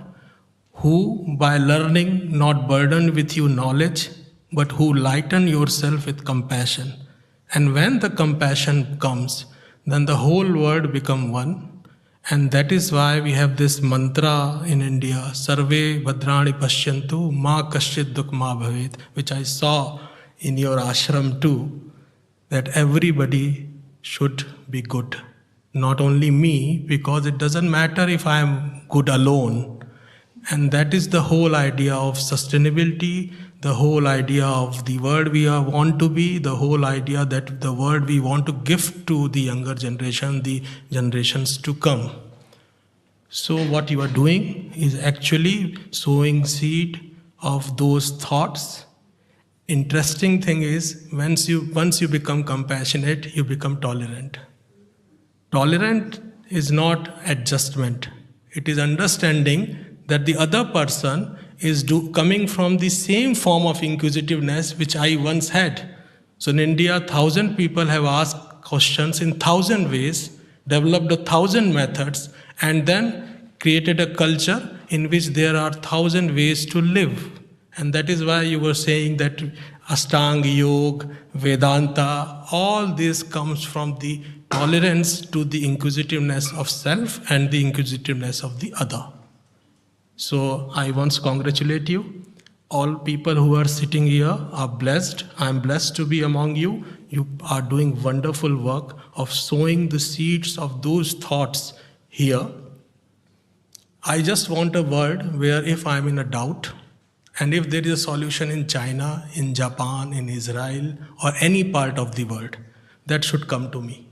Speaker 7: who, by learning, not burden with you knowledge, but who lighten yourself with compassion. And when the compassion comes, then the whole world become one. And that is why we have this mantra in India, Sarve Bhadrani Pashyantu Ma Kaschid Dukh Ma Bhavet, which I saw in your ashram too, that everybody should be good. Not only me, because it doesn't matter if I am good alone. And that is the whole idea of sustainability, the whole idea of the world we want to be, the whole idea that the world we want to give to the younger generation, the generations to come. So what you are doing is actually sowing seed of those thoughts. Interesting thing is, once you become compassionate, you become tolerant. Tolerant is not adjustment. It is understanding that the other person is coming from the same form of inquisitiveness which I once had. So in India, 1,000 people have asked questions in 1,000 ways, developed 1,000 methods, and then created a culture in which there are 1,000 ways to live. And that is why you were saying that Ashtanga Yoga, Vedanta, all this comes from the tolerance to the inquisitiveness of self and the inquisitiveness of the other. So I once congratulate you. All people who are sitting here are blessed. I am blessed to be among you. You are doing wonderful work of sowing the seeds of those thoughts here. I just want a world where if I am in a doubt, and if there is a solution in China, in Japan, in Israel, or any part of the world, that should come to me.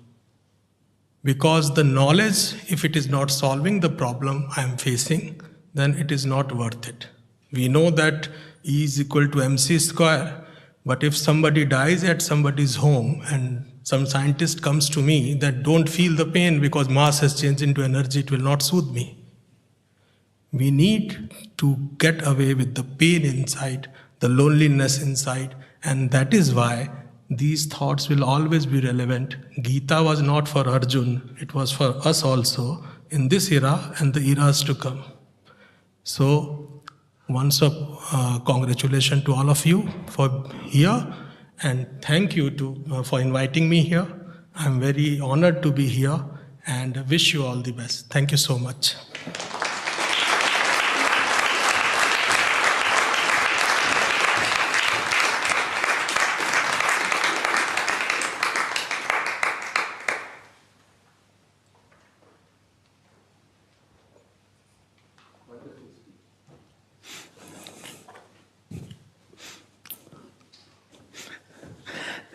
Speaker 7: Because the knowledge, if it is not solving the problem I am facing, then it is not worth it. We know that E is equal to mc square, but if somebody dies at somebody's home and some scientist comes to me that don't feel the pain because mass has changed into energy, it will not soothe me. We need to get away with the pain inside, the loneliness inside, and that is why these thoughts will always be relevant. Gita was not for Arjun, it was for us also in this era and the eras to come. So, once congratulations to all of you for here, and thank you for inviting me here. I'm very honored to be here and wish you all the best. Thank you so much.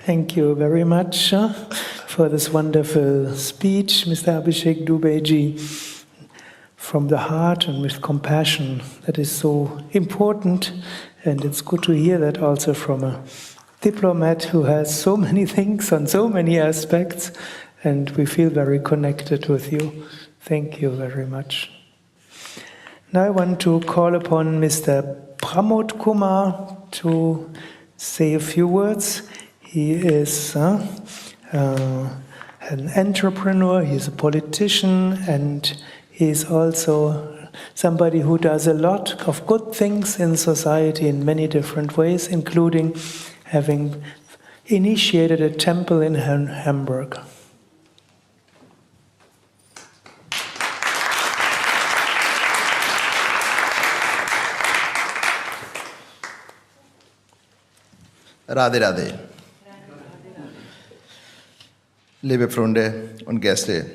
Speaker 2: Thank you very much for this wonderful speech, Mr. Abhishek Dubey ji, from the heart and with compassion. That is so important, and it's good to hear that also from a diplomat who has so many things on so many aspects, and we feel very connected with you. Thank you very much. Now I want to call upon Mr. Pramod Kumar to say a few words. He is an entrepreneur, he's a politician, and he's also somebody who does a lot of good things in society in many different ways, including having initiated a temple in Hamburg.
Speaker 8: Radhe Radhe. Liebe Freunde und Gäste,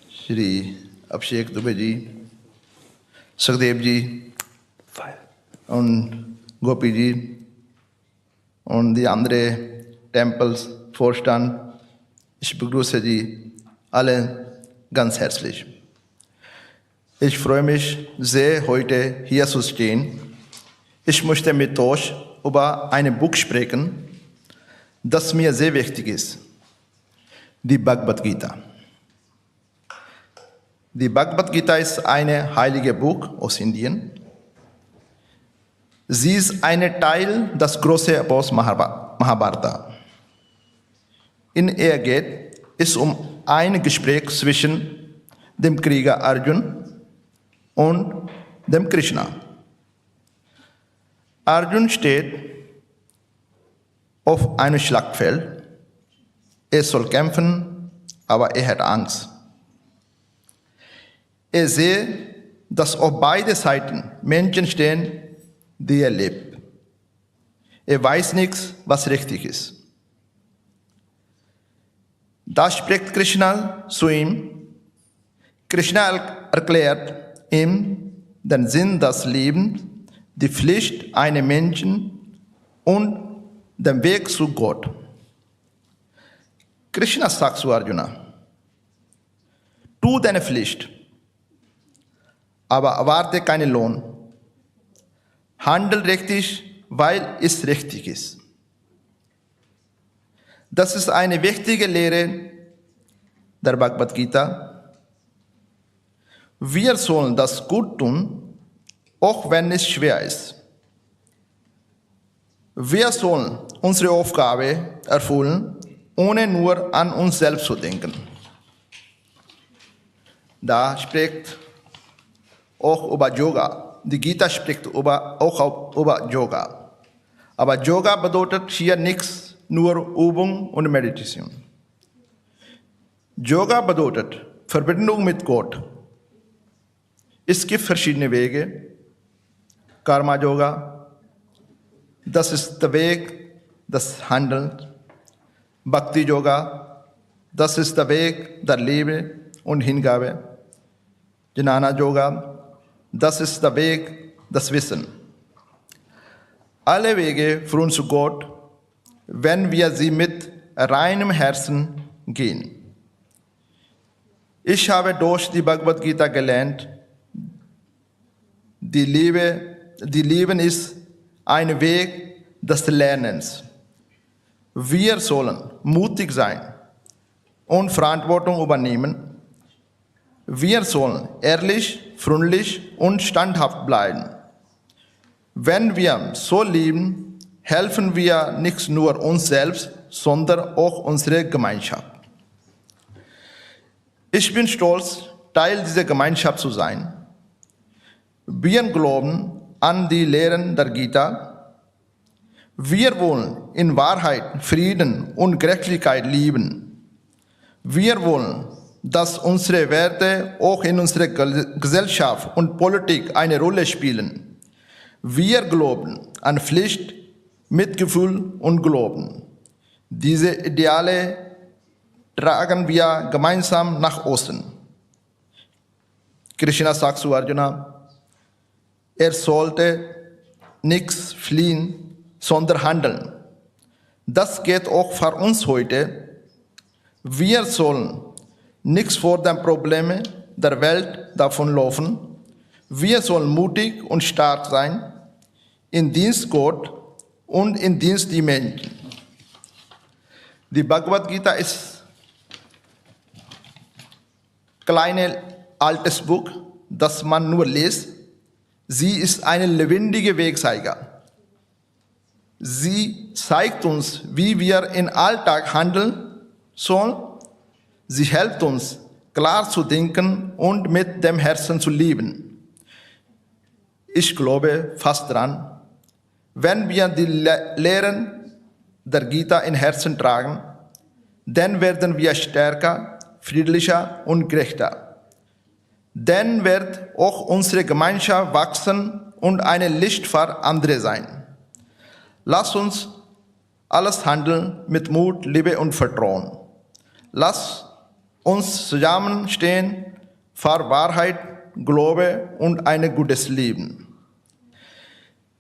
Speaker 8: Shri Abhishek Dubey ji, Sukhdev ji, und Gopi ji, und die anderen Tempelsvorstand, ich begrüße Sie alle ganz herzlich. Ich freue mich sehr, heute hier zu stehen. Ich möchte mit euch über ein Buch sprechen, das mir sehr wichtig ist. Die Bhagavad Gita. Die Bhagavad Gita ist ein heiliges Buch aus Indien. Sie ist ein Teil des großen Epos Mahabharata. In ihr geht es ein Gespräch zwischen dem Krieger Arjun und dem Krishna. Arjun steht auf einem Schlachtfeld. Er soll kämpfen, aber er hat Angst. Er sieht, dass auf beiden Seiten Menschen stehen, die er liebt. Er weiß nicht, was richtig ist. Da spricht Krishna zu ihm. Krishna erklärt ihm den Sinn des Lebens, die Pflicht eines Menschen und den Weg zu Gott. Krishna sagt zu Arjuna, tu deine Pflicht, aber erwarte keinen Lohn. Handel richtig, weil es richtig ist. Das ist eine wichtige Lehre der Bhagavad Gita. Wir sollen das gut tun, auch wenn es schwer ist. Wir sollen unsere Aufgabe erfüllen, ohne nur an uns selbst zu denken. Da spricht auch über Yoga. Die Gita spricht auch über Yoga. Aber Yoga bedeutet hier nichts, nur Übung und Meditation. Yoga bedeutet Verbindung mit Gott. Es gibt verschiedene Wege. Karma Yoga. Das ist der Weg des Handelns. Bhakti Yoga, das ist der Weg der Liebe und Hingabe. Jnana Yoga, das ist der Weg des Wissens. Alle Wege führen zu Gott, wenn wir sie mit reinem Herzen gehen. Ich habe durch die Bhagavad Gita gelernt, die Leben ist ein Weg des Lernens. Wir sollen mutig sein und Verantwortung übernehmen. Wir sollen ehrlich, freundlich und standhaft bleiben. Wenn wir so leben, helfen wir nicht nur uns selbst, sondern auch unserer Gemeinschaft. Ich bin stolz, Teil dieser Gemeinschaft zu sein. Wir glauben an die Lehren der Gita. Wir wollen in Wahrheit, Frieden und Gerechtigkeit leben. Wir wollen, dass unsere Werte auch in unserer Gesellschaft und Politik eine Rolle spielen. Wir glauben an Pflicht, Mitgefühl und Glauben. Diese Ideale tragen wir gemeinsam nach außen. Krishna sagt zu Arjuna, er sollte nichts fliehen, sondern handeln. Das geht auch für uns heute. Wir sollen nichts vor den Problemen der Welt davonlaufen. Wir sollen mutig und stark sein, in Dienst Gott und in Dienst die Menschen. Die Bhagavad Gita ist ein kleines, altes Buch, das man nur liest. Sie ist ein lebendiger Wegzeiger. Sie zeigt uns, wie wir im Alltag handeln sollen. Sie hilft uns, klar zu denken und mit dem Herzen zu leben. Ich glaube fast dran, wenn wir die Lehren der Gita im Herzen tragen, dann werden wir stärker, friedlicher und gerechter. Dann wird auch unsere Gemeinschaft wachsen und ein Licht für andere sein. Lass uns alles handeln mit Mut, Liebe und Vertrauen. Lass uns zusammenstehen für Wahrheit, Glaube und ein gutes Leben.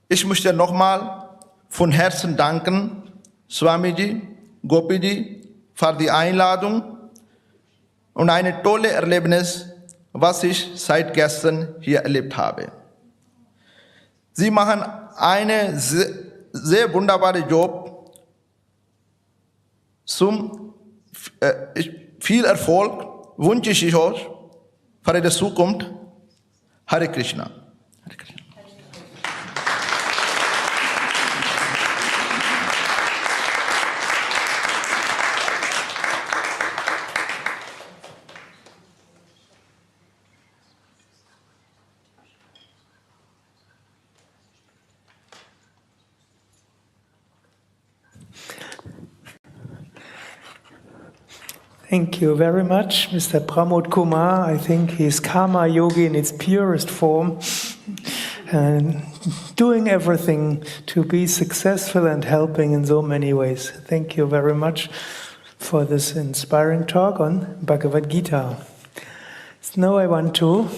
Speaker 8: Ich möchte nochmal von Herzen danken, Swamiji, Gopiji, für die Einladung und ein tolles Erlebnis, was ich seit gestern hier erlebt habe. Sie machen einen sehr wunderbaren Job. Viel Erfolg wünsche ich euch für die Zukunft. Hare Krishna. Hare Krishna.
Speaker 2: Thank you very much, Mr. Pramod Kumar. I think he's Karma Yogi in its purest form, and doing everything to be successful and helping in so many ways. Thank you very much for this inspiring talk on Bhagavad Gita. So now I want to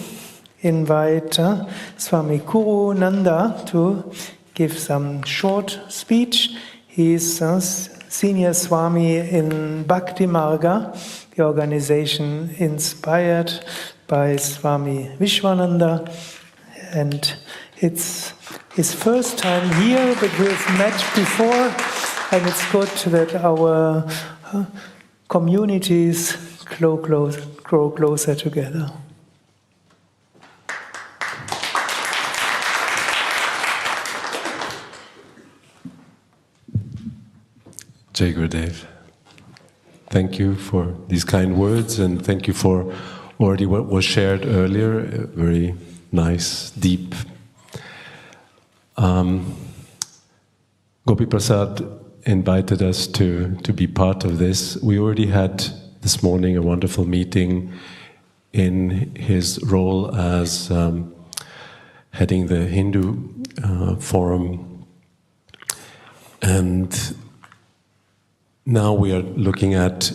Speaker 2: invite Swami Kuru Nanda to give some short speech. He's Senior Swami in Bhakti Marga, the organization inspired by Swami Vishwananda. And it's his first time here, but we've met before, and it's good that our communities grow closer together.
Speaker 9: Jai Gurudev, thank you for these kind words, and thank you for already what was shared earlier, very nice, deep. Gopi Prasad invited us to be part of this. We already had this morning a wonderful meeting in his role as heading the Hindu forum. And now we are looking at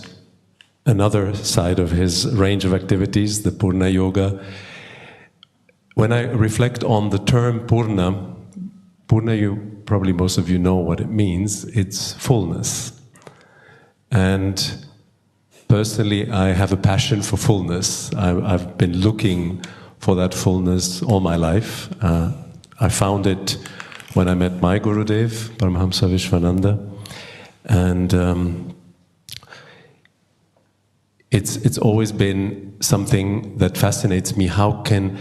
Speaker 9: another side of his range of activities, the PoornaYoga. When I reflect on the term Poorna, probably most of you know what it means. It's fullness. And personally, I have a passion for fullness. I've been looking for that fullness all my life. I found it when I met my Gurudev, Paramahamsa Vishwananda. And it's always been something that fascinates me. How can,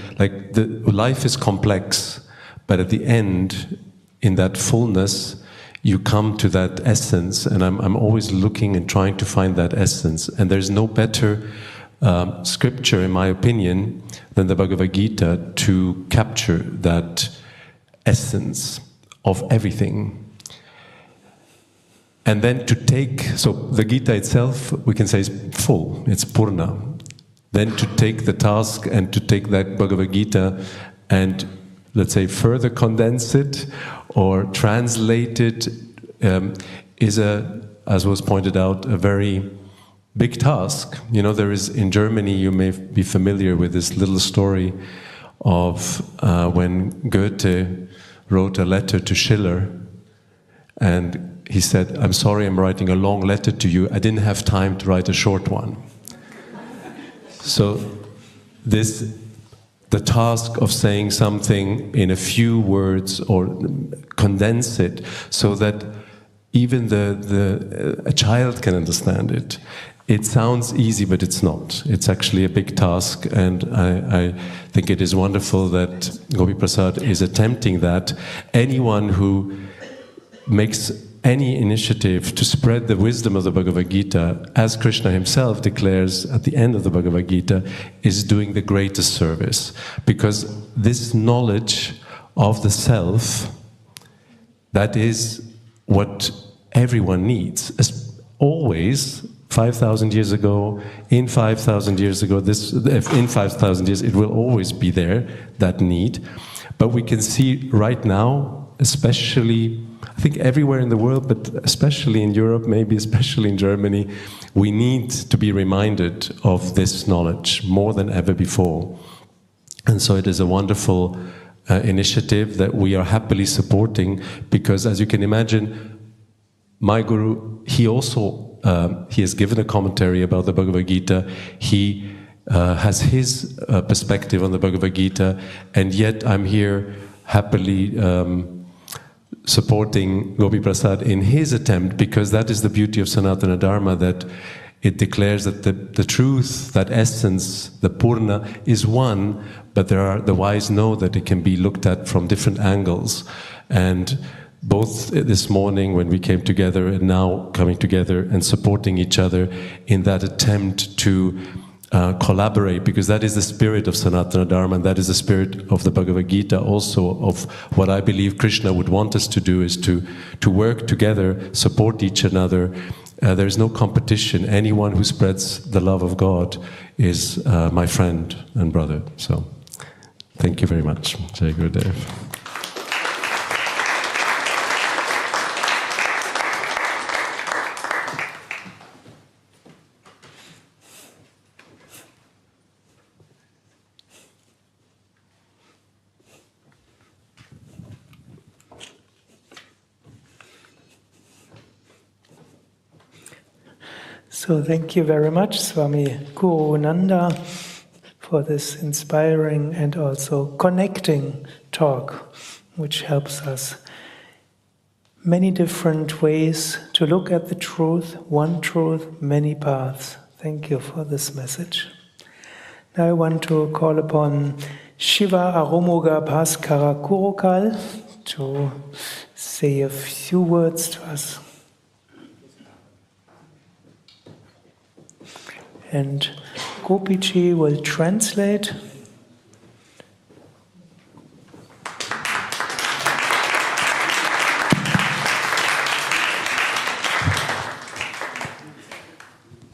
Speaker 9: life is complex, but at the end, in that fullness, you come to that essence, and I'm always looking and trying to find that essence. And there's no better scripture, in my opinion, than the Bhagavad Gita to capture that essence of everything. And then to take, so the Gita itself, we can say is full, it's Poorna. Then to take the task and to take that Bhagavad Gita and, let's say, further condense it or translate it is, as was pointed out, a very big task. You know, there is, in Germany, you may be familiar with this little story of when Goethe wrote a letter to Schiller, and he said, "I'm sorry, I'm writing a long letter to you. I didn't have time to write a short one." So the task of saying something in a few words or condense it so that even a child can understand it. It sounds easy, but it's not. It's actually a big task, and I think it is wonderful that Gopi Prasad is attempting that. Anyone who makes any initiative to spread the wisdom of the Bhagavad Gita, as Krishna himself declares at the end of the Bhagavad Gita, is doing the greatest service. Because this knowledge of the self, that is what everyone needs. As always, 5,000 years ago, in 5,000 years ago, in 5,000 years, it will always be there, that need. But we can see right now, especially, I think everywhere in the world, but especially in Europe, maybe especially in Germany, we need to be reminded of this knowledge more than ever before. And so it is a wonderful initiative that we are happily supporting, because as you can imagine, my Guru, he has given a commentary about the Bhagavad Gita. He has his perspective on the Bhagavad Gita, and yet I'm here happily supporting Gopi Prasad in his attempt, because that is the beauty of Sanatana Dharma, that it declares that the truth, that essence, the Poorna, is one, but the wise know that it can be looked at from different angles. And both this morning when we came together and now coming together and supporting each other in that attempt to collaborate, because that is the spirit of Sanatana Dharma, and that is the spirit of the Bhagavad Gita also, of what I believe Krishna would want us to do, is to work together, support each another. There is no competition. Anyone who spreads the love of God is my friend and brother. So, thank you very much. Jai Gurudev.
Speaker 2: So thank you very much, Swami Guru Nanda, for this inspiring and also connecting talk, which helps us. Many different ways to look at the truth, one truth, many paths. Thank you for this message. Now I want to call upon Shiva Aromoga Bhaskara Kurokal to say a few words to us. And Gopiji will translate.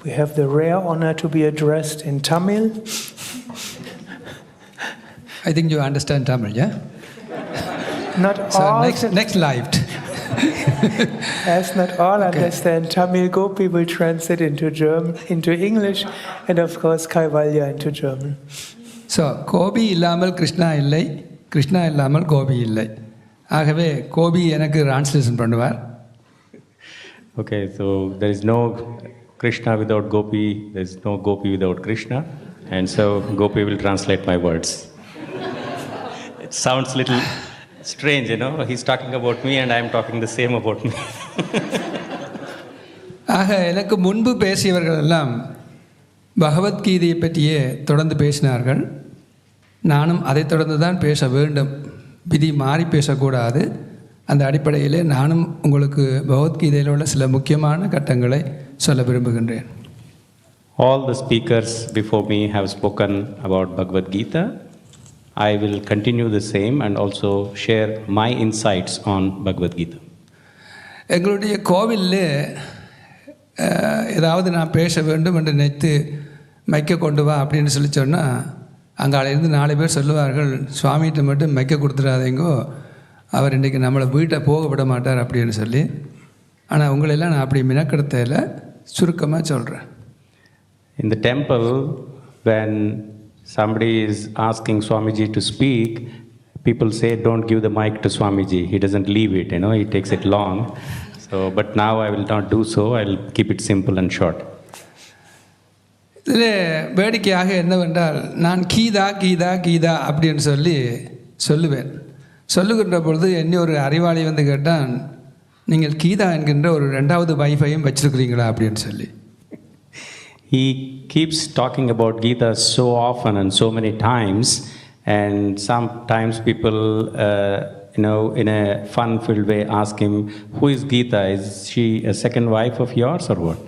Speaker 2: We have the rare honor to be addressed in Tamil.
Speaker 3: I think you understand Tamil, yeah?
Speaker 2: not
Speaker 3: So
Speaker 2: all
Speaker 3: next life.
Speaker 2: as not all understand Tamil, Gopi will translate into German, into English, and of course Kaivalya into German.
Speaker 3: So Gopi இல்லாமல் கிருஷ்ணா இல்லை, கிருஷ்ணா இல்லாமல் கோபி இல்லை. ஆகவே கோபி எனக்கு translation பண்ணுவார்.
Speaker 6: Okay, so there is no Krishna without Gopi, there is no Gopi without Krishna, and so Gopi will translate my words. It sounds little strange, you know, he's talking about me and I am talking the same about me.
Speaker 3: ஆக எனக்கு முன்பு பேசியவர்கள் எல்லாம் பகவத்கீதையை பற்றியே தொடர்ந்து பேசினார்கள். நானும் அதை தொடர்ந்து தான் பேச வேண்டும், விதி மாறி பேசக்கூடாது. அந்த அடிப்படையிலே நானும் உங்களுக்கு பகவத்கீதையில் உள்ள சில முக்கியமான கட்டங்களை சொல்ல விரும்புகின்றேன்.
Speaker 6: All the speakers before me have spoken about Bhagavad Gita. I will continue the same and also share my insights on Bhagavad Gita.
Speaker 3: எங்களுடைய கோவிலில் ஏதாவது நான் பேச வேண்டும் என்று நினைத்து மைக்க கொண்டு வா அப்படின்னு சொல்லி சொன்னால் அங்காலேருந்து 4 பேர் சொல்லுவார்கள், சுவாமிகிட்ட மட்டும் மைக்க கொடுத்துடாதீங்கோ, அவர் இன்றைக்கி நம்மளை வீட்டை போக விட மாட்டார் அப்படின்னு சொல்லி. ஆனால் உங்களெல்லாம் நான் அப்படி மினக்கெடுத்ததில் சுருக்கமாக சொல்கிறேன்.
Speaker 6: In the temple, when somebody is asking Swamiji to speak, people say, don't give the mic to Swamiji. He doesn't leave it, you know, he takes it long. So, but now I will not do so. I will keep it simple and short.
Speaker 3: இதில் வேடிக்கையாக என்னவென்றால், நான் கீதா கீதா கீதா அப்படின்னு சொல்லுவேன். சொல்லுகின்ற பொழுது என்ன ஒரு அறிவாளி வந்து கேட்டான், நீங்கள் கீதா என்கின்ற ஒரு 2வது வைஃபையும் வச்சிருக்கிறீங்களா அப்படின்னு சொல்லி.
Speaker 6: He keeps talking about Gita so often and so many times, and sometimes people, in a fun-filled way ask him, who is Gita? Is she a second wife of yours or what?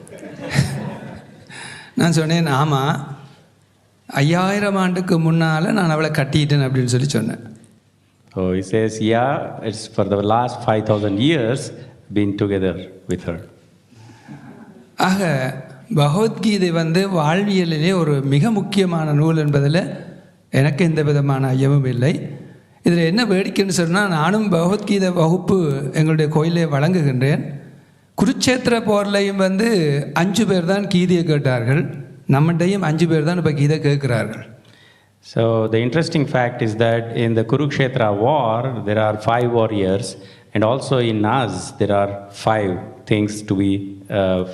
Speaker 3: நான் சொன்னேன், ஆமாம், 5000 ஆண்டுக்கு முன்னால் நான் அவளை கட்டிட்டேன் அப்படின்னு சொல்லி சொன்னேன்.
Speaker 6: So he says, yeah, it's for the last 5,000 years been together with her.
Speaker 3: ஆக பகவத்கீதை வாழ்வியலிலே ஒரு மிக முக்கியமான நூல் என்பதில் எனக்கு எந்த விதமான ஐயமும் இல்லை. இதில் என்ன வேடிக்கைன்னு சொன்னால், நானும் பகவத்கீதை வகுப்பு எங்களுடைய கோயிலே வழங்குகின்றேன். குருட்சேத்திர போர்லையும் 5 பேர் தான் கீதையை கேட்டார்கள், நம்மகிட்டையும் 5 பேர் தான் இப்போ கீதை கேட்கிறார்கள்.
Speaker 6: So the interesting fact is that in the Kurukshetra war, there are 5 warriors, and also in us, there are 5 things to be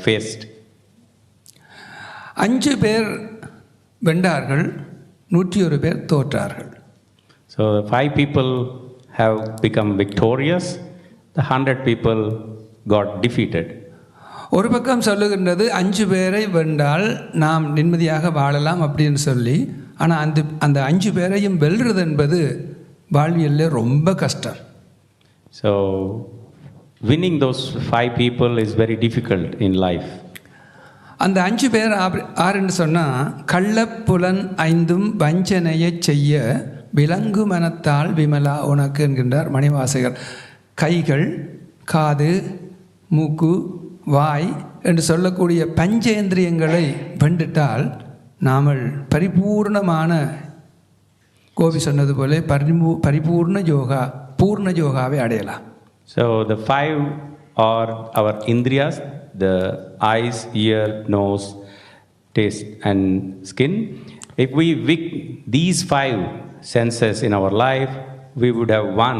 Speaker 6: faced.
Speaker 3: 5 பேர் வென்றார்கள், 101 பேர் தோற்றார்கள்.
Speaker 6: So the 5 people have become victorious, the 100 people got defeated.
Speaker 3: ஒரு பக்கம் சொல்லுகின்றது 5 பேரை வென்றால் நாம் நிம்மதியாக வாழலாம் அப்படின்னு சொல்லி. ஆனால் அந்த 5 பேரையும் வெல்றது என்பது வாழ்வியலில் ரொம்ப கஷ்டம்.
Speaker 6: So winning those 5 people is very difficult in life.
Speaker 3: அந்த 5 பேர் ஆறுன்னு சொன்னால், கள்ளப்புலன் 5 வஞ்சனையை செய்ய விலங்கு மனத்தால் விமலா உனக்கு என்கின்றார் மணிவாசகர். கைகள், காது, மூக்கு, வாய் என்று சொல்லக்கூடிய பஞ்சேந்திரியங்களை வென்றுட்டால் நாமல் பரிபூர்ணமான, கோபி சொன்னது போல பரிபூர்ண யோகா, பூர்ண யோகாவை அடையலாம்.
Speaker 6: So the 5 are our indriyas, the eyes, ear, nose, taste and skin. If we these 5 senses in our life, we would have won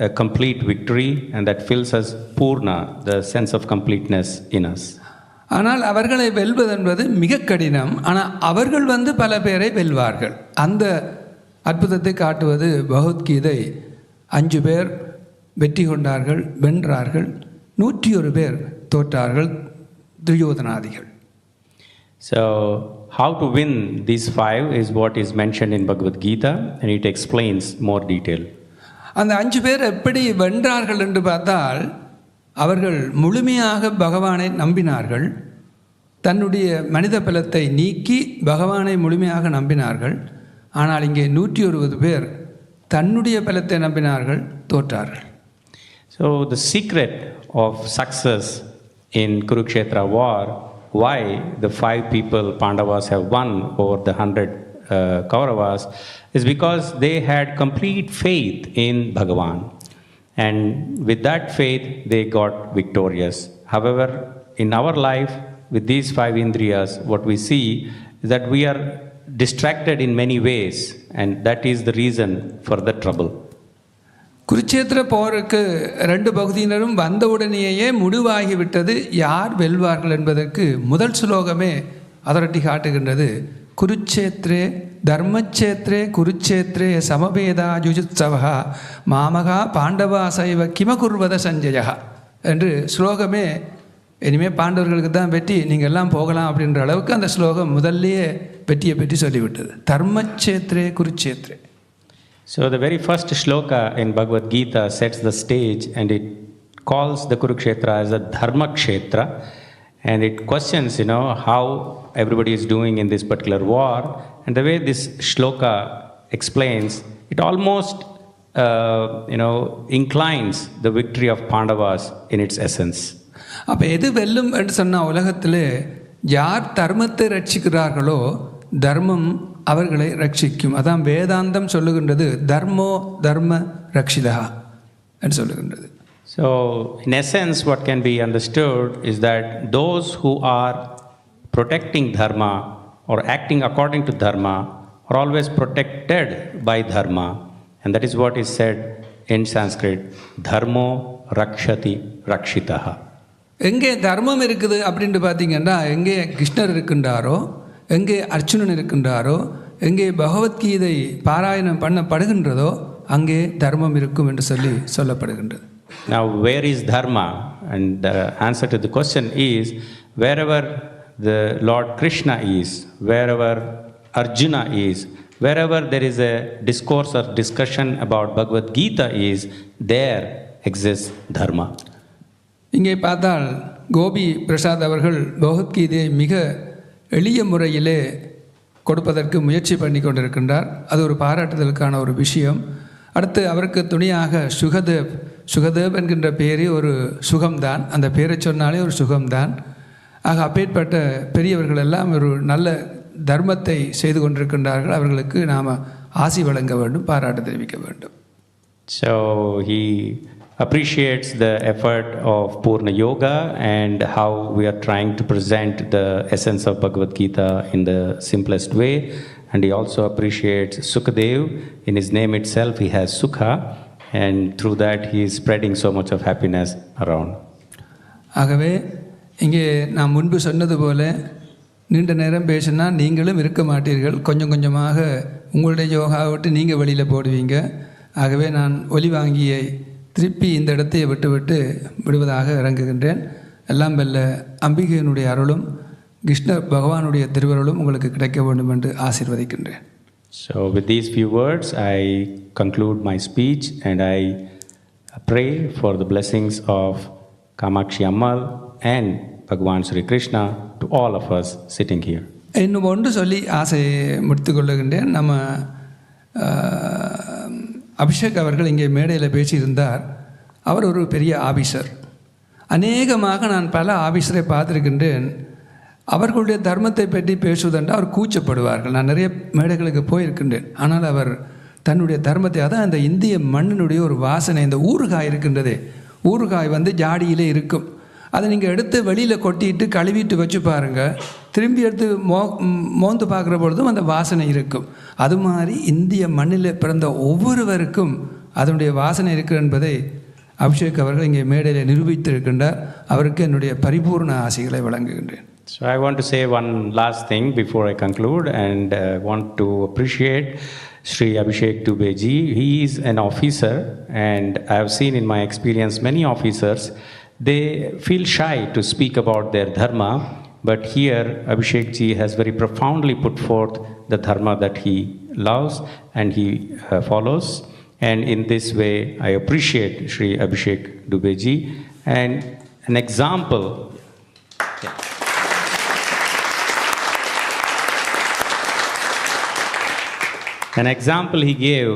Speaker 6: a complete victory, and that fills us Poorna, the sense of completeness in us.
Speaker 3: ஆனால் அவர்களை வெல்வது என்பது மிக கடினம். ஆனால் அவர்கள் பல பேரை வெல்வார்கள். அந்த அற்புதத்தை காட்டுவது பகவத்கீதை. 5 பேர் வெற்றி கொண்டார்கள், வென்றார்கள், 101 பேர் தோற்றார்கள், துரியோதனாதிகள்.
Speaker 6: So how to win these 5 is what is mentioned in Bhagavad Gita, and it explains more detail.
Speaker 3: அந்த 5 பேர் எப்படி வென்றார்கள் என்று பார்த்தால், அவர்கள் முழுமையாக பகவானை நம்பினார்கள். தன்னுடைய மனித பலத்தை நீக்கி பகவானை முழுமையாக நம்பினார்கள். ஆனால் இங்கே 120 பேர் தன்னுடைய பலத்தை நம்பினார்கள், தோற்றார்கள்.
Speaker 6: So the secret of success in Kurukshetra war, why the 5 people Pandavas have won over the 100 Kauravas, is because they had complete faith in Bhagavan. And with that faith, they got victorious. However, in our life, with these 5 indriyas, what we see is that we are distracted in many ways, and that is the reason for the trouble.
Speaker 3: Kurukshetra போருக்கு 2 பகுதியினரும் வந்தவுடனேயே முடிவாகிவிட்டது. யார் வெல்வார்கள் என்பதற்கு முதல் ஸ்லோகமே அதரட்டி காட்டுகின்றது. குருச்சேத்ரே தர்மச்சேத்ரே குருச்சேத்ரே சமவேதா ஜுஜுத்சவா மாமகா பாண்டவா சைவ கிமகுர்வத சஞ்சயா என்று ஸ்லோகமே இனிமேல் பாண்டவர்களுக்கு தான் வெற்றி, நீங்கள் எல்லாம் போகலாம் அப்படின்ற அளவுக்கு அந்த ஸ்லோகம் முதல்லையே வெற்றியை பற்றி சொல்லிவிட்டது. தர்மச்சேத்ரே குருச்சேத்ரே.
Speaker 6: So the very first shloka in Bhagavad Gita sets the stage, and it calls the Kurukshetra as a Dharma Kshetra, and it questions, how everybody is doing in this particular war. And the way this shloka explains, it almost, inclines the victory of Pandavas in its essence.
Speaker 3: அப்போ எது வெல்லும் என்று சொன்னால் உலகத்தில் யார் தர்மத்தை ரட்சிக்கிறார்களோ தர்மம் அவர்களை ரட்சிக்கும். அதான் வேதாந்தம் சொல்லுகின்றது, தர்மோ தர்ம ரக்ஷிதா என்று சொல்லுகின்றது.
Speaker 6: So in essence what can be understood is that those who are protecting dharma or acting according to dharma are always protected by dharma, and that is what is said in Sanskrit, dharmo rakshati rakshitaha.
Speaker 3: எங்கே தர்மம் இருக்குது அப்படின்ட்டு பார்த்தீங்கன்னா, எங்கே கிருஷ்ணர் இருக்கின்றாரோ, எங்கே அர்ச்சுனன் இருக்கின்றாரோ, எங்கே பகவத்கீதை பாராயணம் பண்ணப்படுகின்றதோ அங்கே தர்மம் இருக்கும் என்று சொல்லப்படுகின்றது.
Speaker 6: Now where is dharma? And the answer to the question is, wherever the Lord Krishna is, wherever Arjuna is, wherever there is a discourse or discussion about Bhagavad Gita is, there exists dharma.
Speaker 3: இங்கே பார்த்தால் கோபி பிரசாத் அவர்கள் பகவத்கீதையை மிக எளிய முறையிலே கொடுப்பதற்கு முயற்சி பண்ணி கொண்டிருக்கின்றார். அது ஒரு பாராட்டுதலுக்கான ஒரு விஷயம். அடுத்து அவருக்கு துணையாக சுகதேவ் என்கின்ற பேரே ஒரு சுகம்தான், அந்த பேரை சொன்னாலே ஒரு சுகம்தான். ஆக அப்பேற்பட்ட பெரியவர்கள் எல்லாம் ஒரு நல்ல தர்மத்தை செய்து கொண்டிருக்கின்றார்கள். அவர்களுக்கு நாம் ஆசி வழங்க வேண்டும், பாராட்டு தெரிவிக்க வேண்டும்.
Speaker 6: So he appreciates the effort of PoornaYoga and how we are trying to present the essence of Bhagavad Gita in the simplest way. And he also appreciates Sukadev. In his name itself, he has Sukha, and through that he is spreading so much of happiness around.
Speaker 3: ஆகவே இங்கே நான் முன்பு சொன்னது போல நீண்ட நேரம் பேசினா நீங்களும் இருக்க மாட்டீர்கள். கொஞ்சம் கொஞ்சமாக உங்களுடைய யோகாவை விட்டு நீங்கள் வெளியில் போடுவீங்க. ஆகவே நான் ஒலி வாங்கியை திருப்பி இந்த இடத்தை விடுவதாக இறங்குகின்றேன். எல்லாம் வல்ல அம்பிகையினுடைய அருளும் கிருஷ்ண பகவானுடைய திருவருளும் உங்களுக்கு கிடைக்க வேண்டும் என்று ஆசீர்வதிக்கின்றேன்.
Speaker 6: So with these few words I conclude my speech, and I pray for the blessings of Kamakshi Ammal and Bhagwan Sri Krishna to all of us sitting here.
Speaker 3: இன்னும் ஒன்று சொல்லி ஆசை முடித்து கொள்ளுகின்றேன். நம்ம அபிஷேக் அவர்கள் இங்கே மேடையில் பேசியிருந்தார். அவர் ஒரு பெரிய ஆபீசர். அநேகமாக நான் பல ஆபீசரை பார்த்துருக்கின்றேன். அவர்களுடைய தர்மத்தை பற்றி பேசுவதென்றால் அவர் கூச்சப்படுவார்கள். நான் நிறைய மேடைகளுக்கு போயிருக்கின்றேன். ஆனால் அவர் தன்னுடைய தர்மத்தை, அதான் அந்த இந்திய மண்ணினுடைய ஒரு வாசனை, இந்த ஊறுகாய் இருக்கின்றதே, ஊறுகாய் ஜாடியிலே இருக்கும். அதை நீங்கள் எடுத்து வெளியில் கொட்டிட்டு கழுவிட்டு வச்சு பாருங்கள், திரும்பி எடுத்து மோந்து பார்க்குற பொழுதும் அந்த வாசனை இருக்கும். அது மாதிரி இந்திய மண்ணில் பிறந்த ஒவ்வொருவருக்கும் அதனுடைய வாசனை இருக்குது என்பதை அபிஷேக் அவர்கள் இங்கே மேடையில் நிரூபித்திருக்கின்றார். அவருக்கு என்னுடைய பரிபூர்ண ஆசைகளை வழங்குகின்றேன்.
Speaker 6: So I want to say one last thing before I conclude, and want to appreciate Sri Abhishek Dubey ji. He is an officer, and I have seen in my experience many officers, they feel shy to speak about their dharma, but here Abhishek ji has very profoundly put forth the dharma that he loves and he follows, and in this way I appreciate Sri Abhishek Dubey ji. And an example, an example he gave,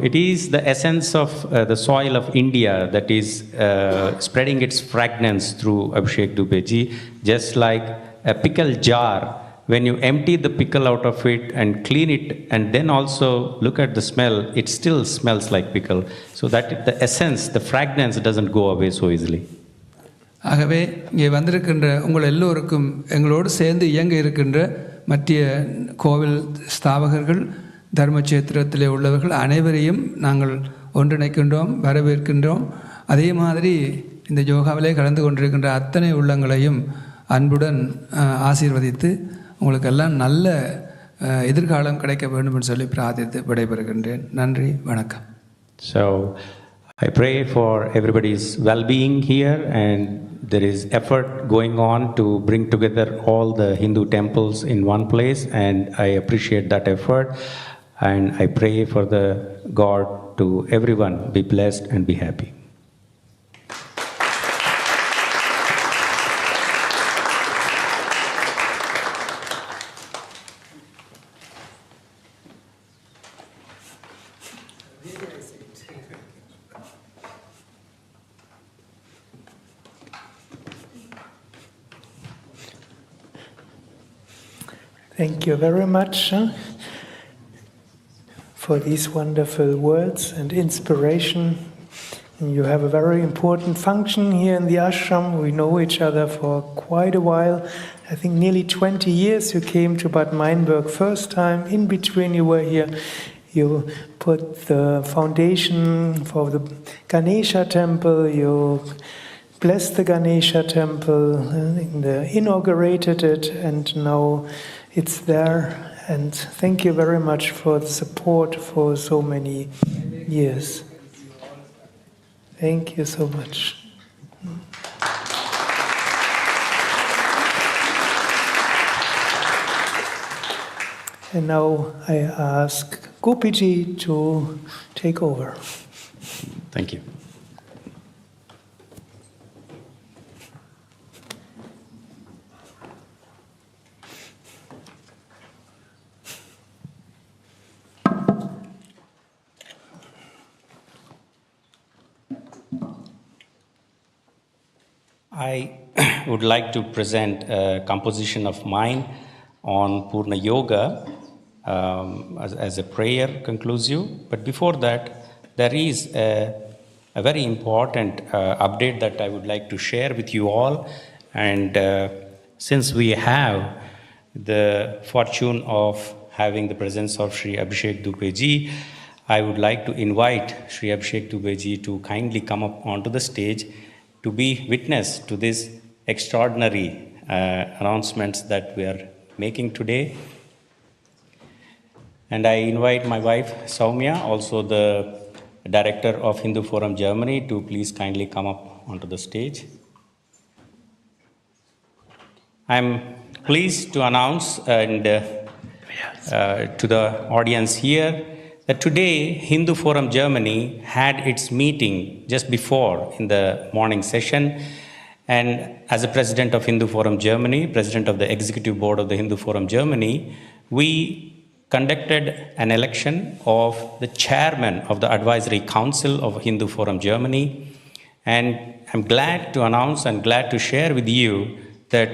Speaker 6: it is the essence of the soil of India that is spreading its fragrance through Abhishek Dubey ji, just like a pickle jar when you empty the pickle out of it and clean it and then also look at the smell, it still smells like pickle. So that the essence, the fragrance doesn't go away so easily.
Speaker 3: ஆகவே இங்கே வந்திருக்கின்ற உங்கள் எல்லோருக்கும் எங்களோடு சேர்ந்து இயங்க இருக்கின்ற மற்ற கோவில் ஸ்தாபகர்கள் தர்மக்ஷேத்திரத்தில் உள்ளவர்கள் அனைவரையும் நாங்கள் ஒன்றிணைக்கின்றோம், வரவேற்கின்றோம். அதே மாதிரி இந்த யோகாவிலே கலந்து கொண்டிருக்கின்ற அத்தனை உள்ளங்களையும் அன்புடன் ஆசீர்வதித்து உங்களுக்கெல்லாம் நல்ல எதிர்காலம் கிடைக்க வேண்டும் என்று சொல்லி பிரார்த்தித்து விடைபெறுகின்றேன். நன்றி, வணக்கம்.
Speaker 6: So I pray for everybody's well-being here, and there is effort going on to bring together all the Hindu temples in one place, and I appreciate that effort, and I pray for the God to everyone be blessed and be happy.
Speaker 2: Thank you very much for these wonderful words and inspiration. You have a very important function here in the ashram. We know each other for quite a while. I think nearly 20 years you came to Bad Meinberg first time. In between you were here. You put the foundation for the Ganesha temple. You blessed the Ganesha temple. Inaugurated it, and now it's there. And thank you very much for the support for so many years. Thank you so much. And now I ask Gopiji to take over.
Speaker 6: Thank you. I would like to present a composition of mine on PoornaYoga as a prayer conclusive. But before that, there is a very important update that I would like to share with you all. And since we have the fortune of having the presence of Sri Abhishek Dubey ji, I would like to invite Sri Abhishek Dubey ji to kindly come up onto the stage to be witness to this extraordinary announcements that we are making today. And I invite my wife Soumya, also the director of Hindu Forum Germany, to please kindly come up onto the stage. I'm pleased to announce and to the audience here that today Hindu Forum Germany had its meeting just before in the morning session, and as a president of Hindu Forum Germany, president of the executive board of the Hindu Forum Germany, we conducted an election of the chairman of the advisory council of Hindu Forum Germany, and I'm glad to announce and glad to share with you that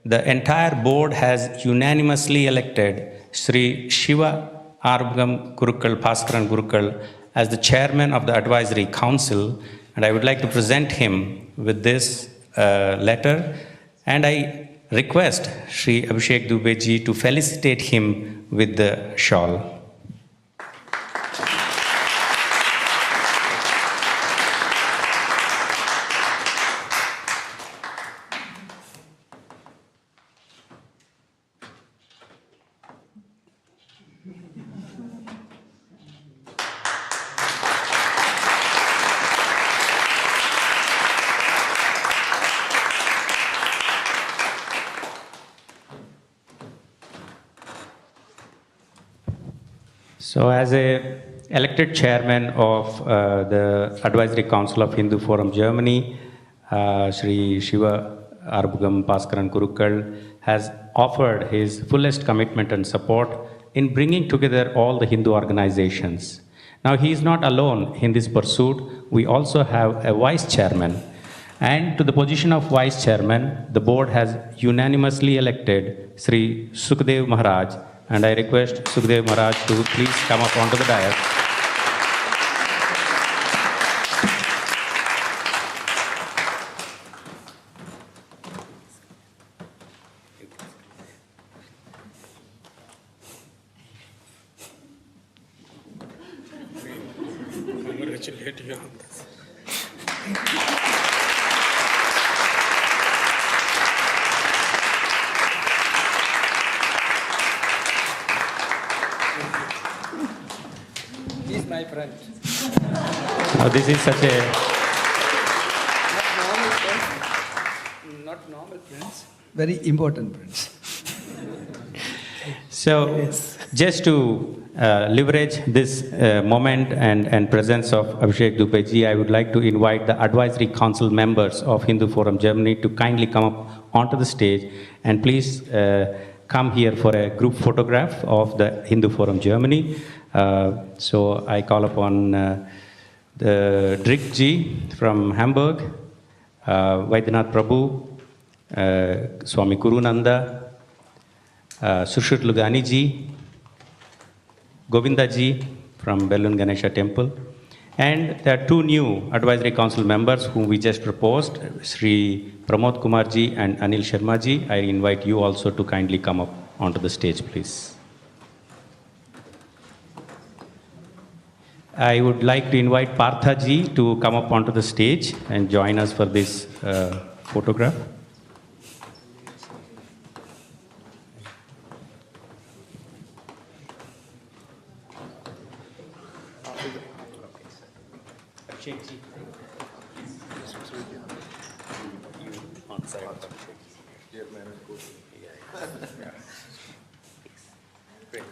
Speaker 6: the entire board has unanimously elected Sri Shiva Arbugam Gurukal Bhaskaran Gurukal as the chairman of the advisory council, and I would like to present him with this letter, and I request Sri Abhishek Dubey ji to felicitate him with the shawl. So as a elected chairman of the Advisory Council of Hindu Forum Germany, Sri Shiva Arbugam Bhaskaran Gurukal has offered his fullest commitment and support in bringing together all the Hindu organizations. Now he is not alone in this pursuit. We also have a vice chairman, And to the position of Vice Chairman, the board has unanimously elected Sri Sukadev Maharaj, and I request Sukadev Maharaj to please come up onto the dais.
Speaker 7: Congratulate you on this.
Speaker 3: He's my friend.
Speaker 6: Now this is such a...
Speaker 3: Not normal friends. Very important friends.
Speaker 6: So, just to leverage this moment and presence of Abhishek Dubey ji, I would like to invite the advisory council members of Hindu Forum Germany to kindly come up onto the stage and please come here for a group photograph of the Hindu Forum Germany. So I call upon the Drik ji from Hamburg, Vaidyanath Prabhu, Swami Kurunanda, Sushrit Lugani ji, Govinda ji from Belun Ganesha Temple, and there are two new advisory council members whom we just proposed, Sri Pramod Kumar ji and Anil Sharma ji. I invite you also to kindly come up onto the stage, please. I would like to invite Partha ji to come up onto the stage and join us for this photograph.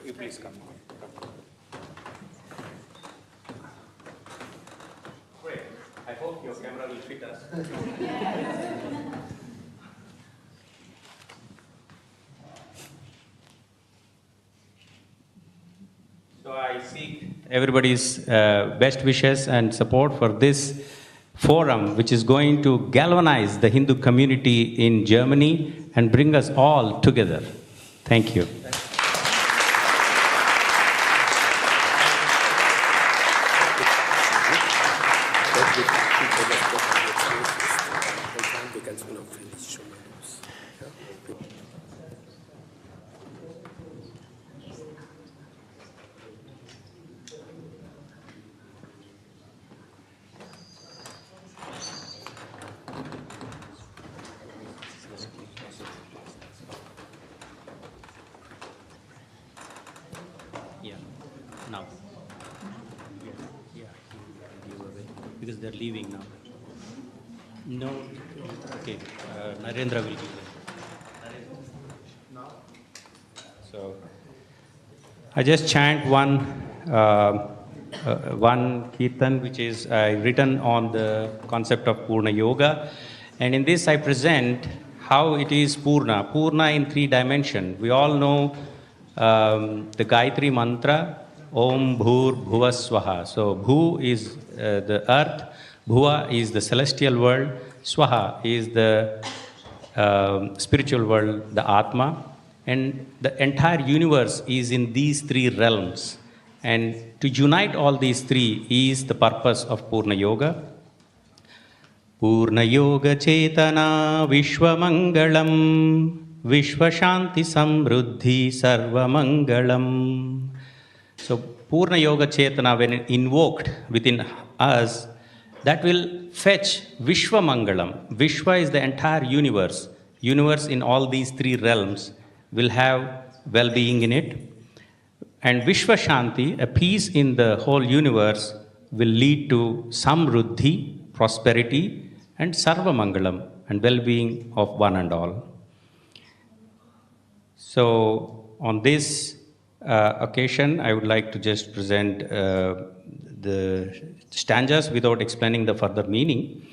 Speaker 6: You please come. Great. I hope your camera will fit us. So I seek everybody's best wishes and support for this forum, which is going to galvanize the Hindu community in Germany and bring us all together. Thank you. Now. Yeah. Because they're leaving now. No. Okay. Narendra will give them. So, I just chant one Kirtan which is written on the concept of PoornaYoga. And in this I present how it is Poorna. Poorna in 3 dimensions. We all know the Gayatri mantra, Om Bhur Bhuva Swaha. So Bhu is the earth, Bhuva is the celestial world, Swaha is the spiritual world, the Atma. And the entire universe is in these 3 realms. And to unite all these 3 is the purpose of PoornaYoga. PoornaYoga Chetana Vishwamangalam Vishwashanti Samruddhi Sarvamangalam. So PoornaYoga Chetana, when invoked within us, that will fetch Vishwamangalam. Vishwa is the entire universe. Universe in all these 3 realms will have well-being in it. And Vishwashanti, a peace in the whole universe, will lead to Samruddhi, prosperity, and Sarvamangalam, and well-being of one and all. So on this occasion, I would like to just present the stanzas without explaining the further meaning.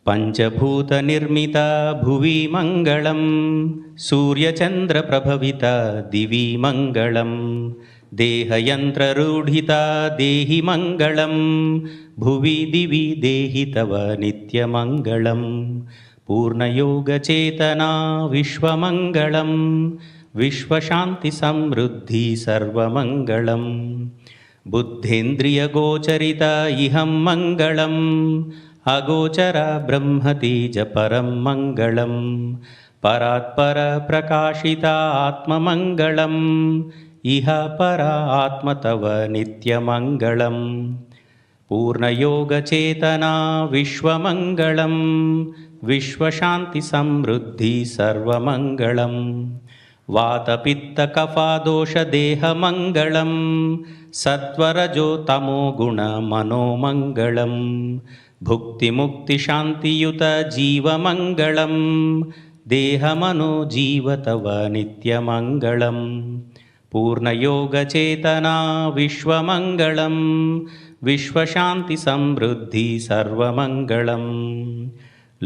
Speaker 6: Panchabhuta nirmita bhuvi mangalam surya chandra prabhavita divi mangalam deha yantra rudhita dehi mangalam भुवि दिवि देहि तव नित्यमङ्गलम् पूर्णयोगचेतना विश्वमङ्गलम् विश्वशान्तिसमृद्धि सर्वमङ्गलम् बुद्धेन्द्रियगोचरित इहं मङ्गलम् अगोचर ब्रह्मतेज परं मङ्गलम् परात्पर प्रकाशित आत्ममङ्गलम् इह परा आत्म तव नित्यमङ्गलम् पूर्णयोगचेतना विश्वमङ्गलम् विश्वशान्तिसमृद्धि सर्वमङ्गलम् वातपित्तकफादोषदेहमङ्गलम् सत्वरजो तमो गुणमनोमङ्गलम् भुक्तिमुक्तिशान्तियुत जीवमङ्गलम् देहमनो जीव तव नित्यमङ्गलम् पूर्णयोगचेतना विश्वमङ्गलम् विश्वशान्तिसमृद्धि सर्वमङ्गलम्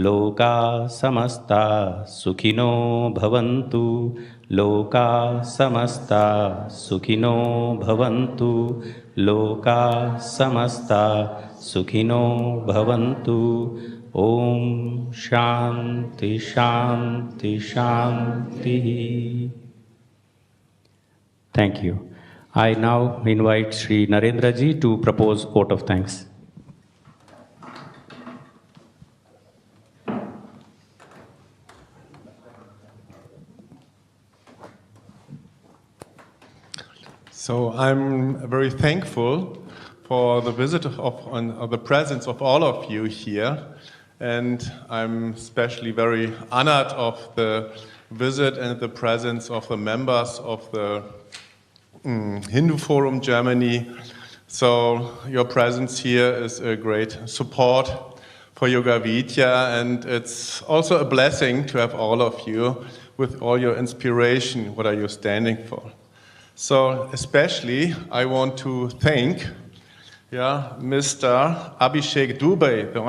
Speaker 6: लोका समस्ता सुखिनो भवन्तु लोका समस्ता सुखिनो भवन्तु लोका समस्ता सुखिनो भवन्तु ॐ शान्ति शान्ति शान्तिः. Thank you. I now invite Sri Narendra ji to propose vote of thanks.
Speaker 9: So I'm very thankful for the visit of the presence of all of you here, and I'm especially very honored of the visit and the presence of the members of the Hindu Forum Germany. So your presence here is a great support for Yoga Vidya, and it's also a blessing to have all of you with all your inspiration. What are you standing for? So especially I want to thank Mr. Abhishek Dubey, the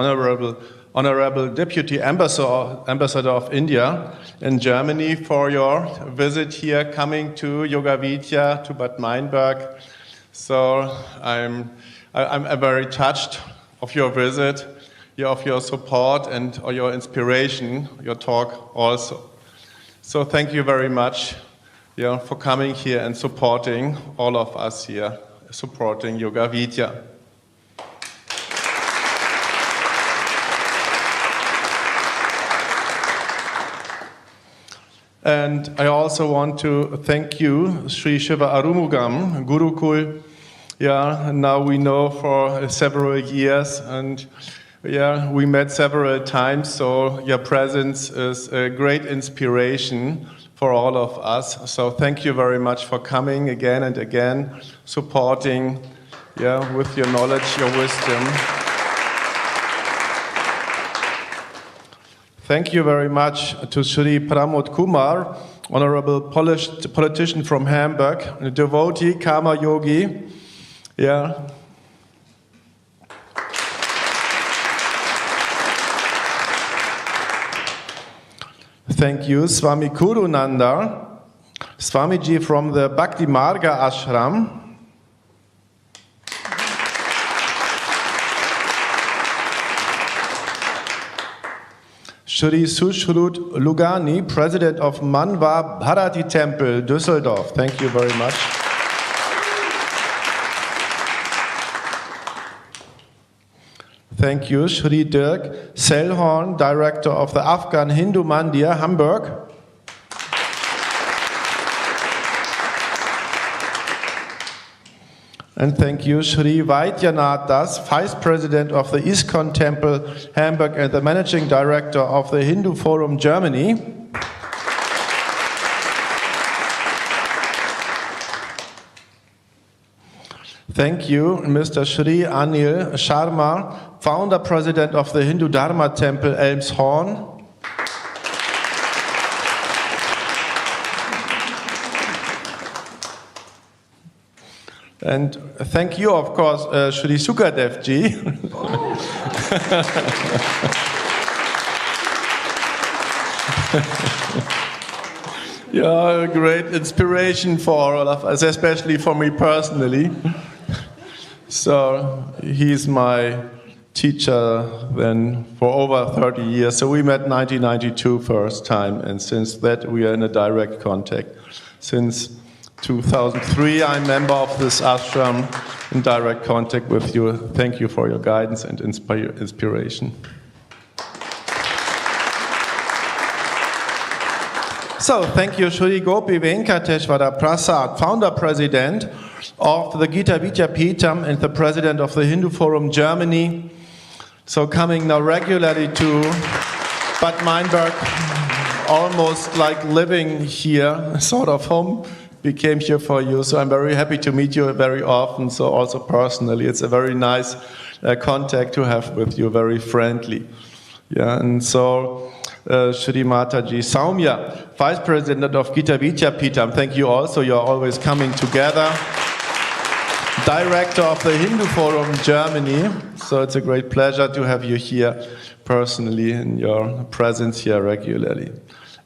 Speaker 9: Honorable Deputy Ambassador of India in Germany, for your visit here, coming to Yoga Vidya, to Bad Meinberg. So I'm very touched of your visit, of your support and your inspiration, your talk also. So thank you very much for coming here and supporting all of us here, supporting Yoga Vidya. And I also want to thank you, Sri Shiva Arumugam, Gurukul. Now we know for several years, and we met several times, so your presence is a great inspiration for all of us. So thank you very much for coming again and again, supporting with your knowledge, your wisdom. Thank you very much to Sri Pramod Kumar, Honorable politician from Hamburg, a devotee, Karma Yogi. Thank you, Swami Kurunanda, Swamiji from the Bhakti Marga Ashram. Shri Sushrut Lugani, President of Manwa Bharati Temple, Düsseldorf. Thank you very much. Thank you, Shri Dirk Sellhorn, Director of the Afghan Hindu Mandir, Hamburg. And thank you, Shri Vaidyanath Das, Vice President of the ISKCON Temple, Hamburg, and the Managing Director of the Hindu Forum Germany. Thank you, Mr. Shri Anil Sharma, Founder President of the Hindu Dharma Temple, Elmshorn. And thank you, of course, Shri Sukadev ji. You're a great inspiration for all of us, especially for me personally.
Speaker 10: So he's my teacher then for over 30 years. So we met 1992 first time, and since that we are in a direct contact. Since 2003 I'm a member of this ashram, in direct contact with you. Thank you for your guidance and inspiration. So thank you Shri Gopi Prasad, founder president of the Gita Vidya Peetham and the president of the Hindu Forum Germany. So coming now regularly to Bad Meinberg, almost like living here, sort of home, became here for you. So I'm very happy to meet you very often, so also personally. It's a very nice contact to have with you, very friendly. Yeah, and so Shri Mataji Saumya, vice president of Gita Vidya Peetham, thank you also, you're always coming together. Director of the Hindu Forum Germany, so it's a great pleasure to have you here personally in your presence here regularly.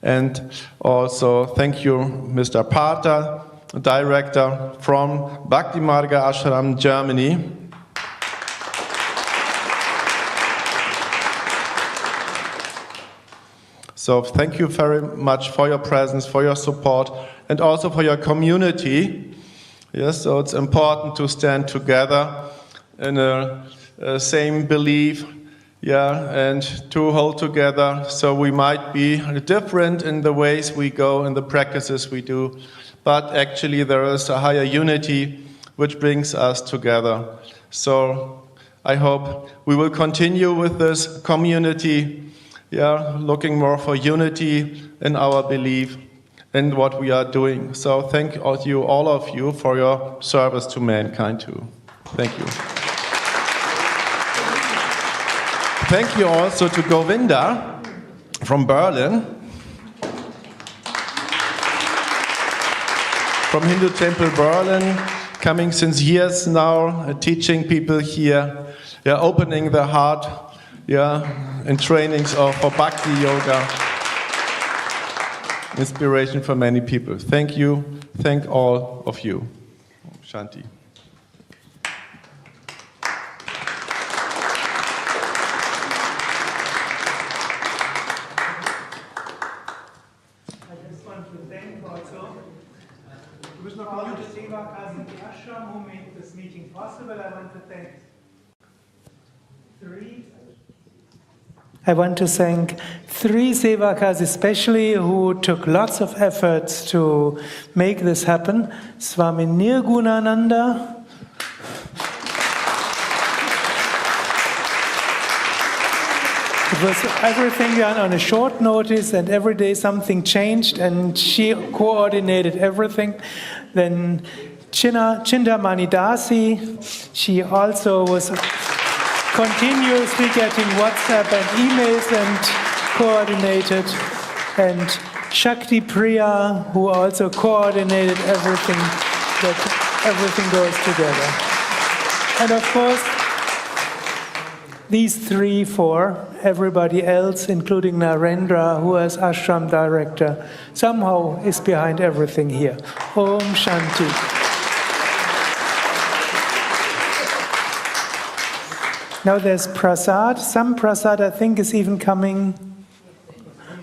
Speaker 10: And also thank you Mr. Pater, director from Bhakti Marga Ashram Germany. So thank you very much for your presence, for your support, and also for your community. Yes, so it's important to stand together in a same belief, yeah, and to hold together. So we might be different in the ways we go, in the practices we do, but actually there is a higher unity which brings us together. So I hope we will continue with this community, yeah, looking more for unity in our belief in what we are doing. So thank you, all of you, for your service to mankind too. Thank you. Thank you also to Govinda from Berlin, from Hindu Temple Berlin, coming since years now, teaching people here, yeah, opening their heart, yeah, in trainings for Bhakti Yoga. Inspiration for many people. Thank you. Thank all of you. Shanti.
Speaker 2: I just want to thank also all the Sevakas in the ashram who made this meeting possible. I want to thank three Sevakas especially who took lots of efforts to make this happen. Swami Nirgunananda, it was everything done on a short notice, and every day something changed, and she coordinated everything. Then Chintamani Dasi, she also was continuously getting WhatsApp and emails and coordinated. And Shakti Priya, who also coordinated everything, that everything goes together. And of course, these three for everybody else, including Narendra, who as ashram director, somehow is behind everything here. Om Shanti. Now there's Prasad. Some Prasad, I think, is even coming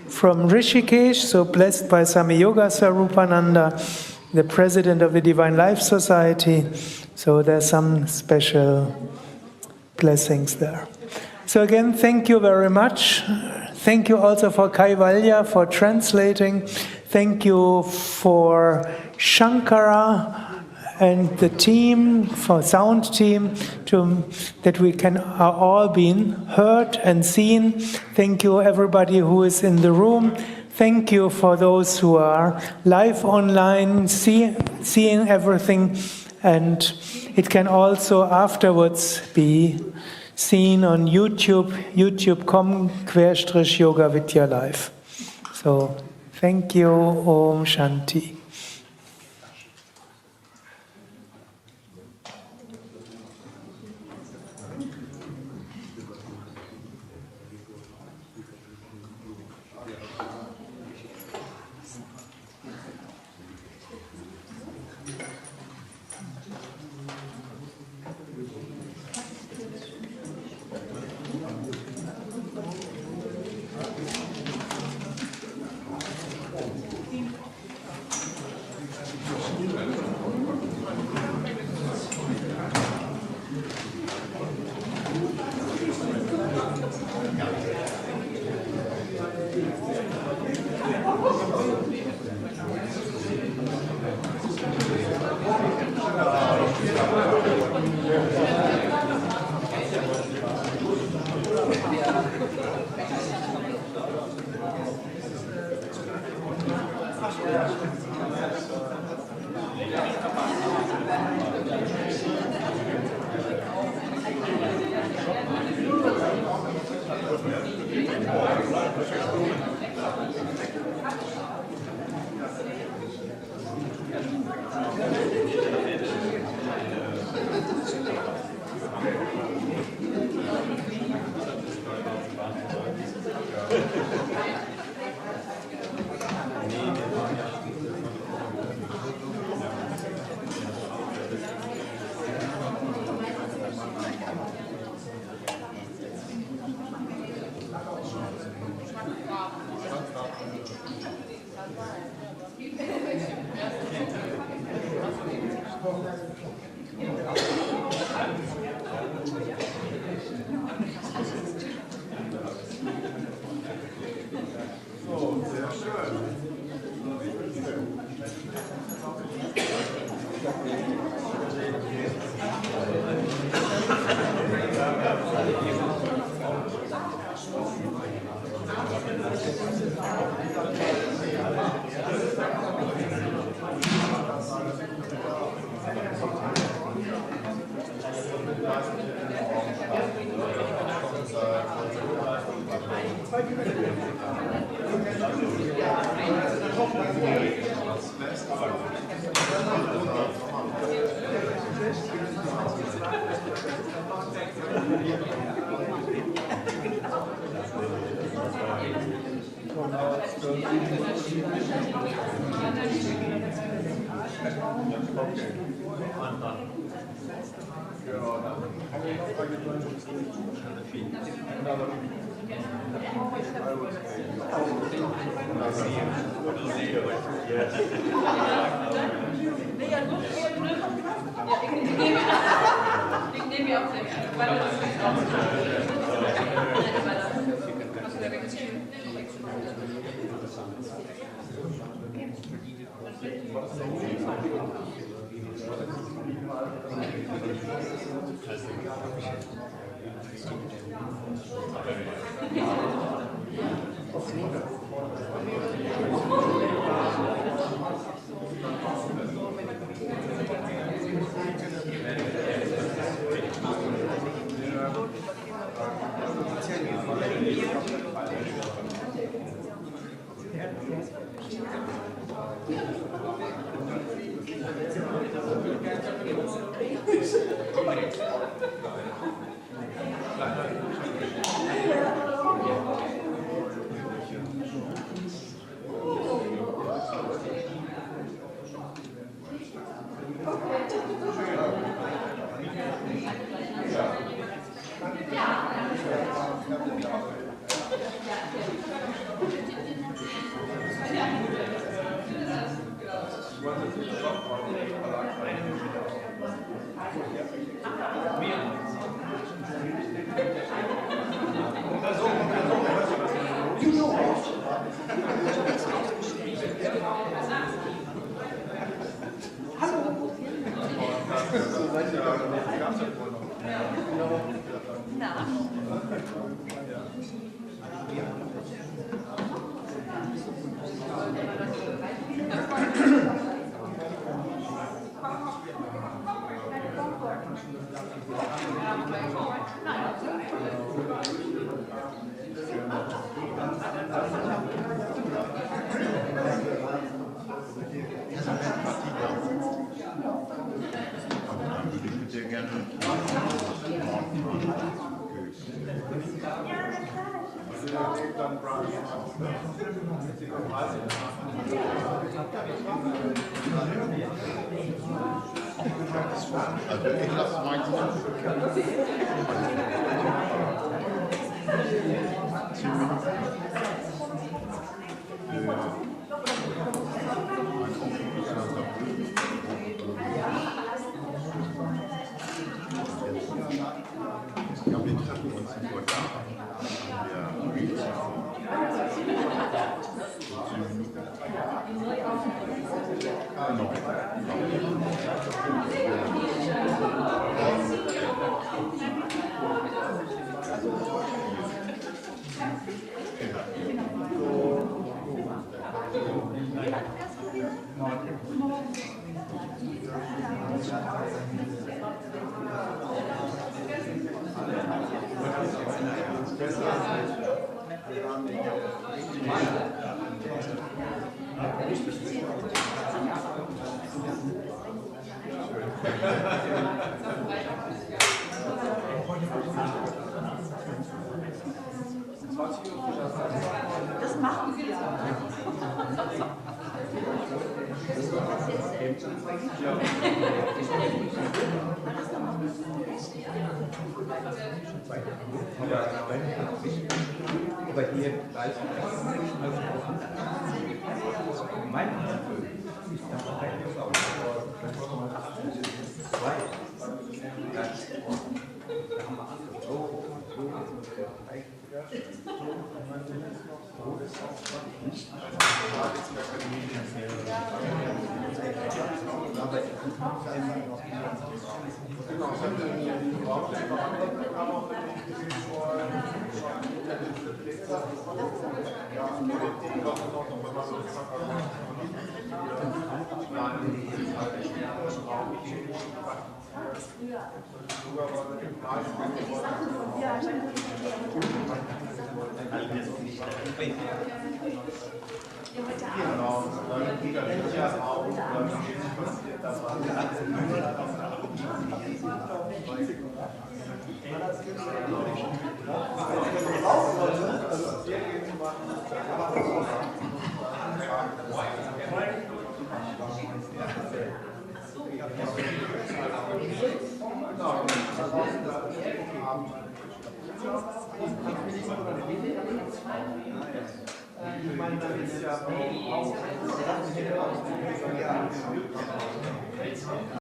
Speaker 2: from Rishikesh, so blessed by Swami Yoga Sarupananda, the president of the Divine Life Society. So there's some special blessings there. So again, thank you very much. Thank you also for Kaivalya for translating. Thank you for Shankara and the team, for sound team, that we can all be heard and seen. Thank you everybody who is in the room. Thank you for those who are live online, seeing everything. And it can also afterwards be seen on YouTube, youtube.com/Yoga Vidya Live. So thank you, Om Shanti.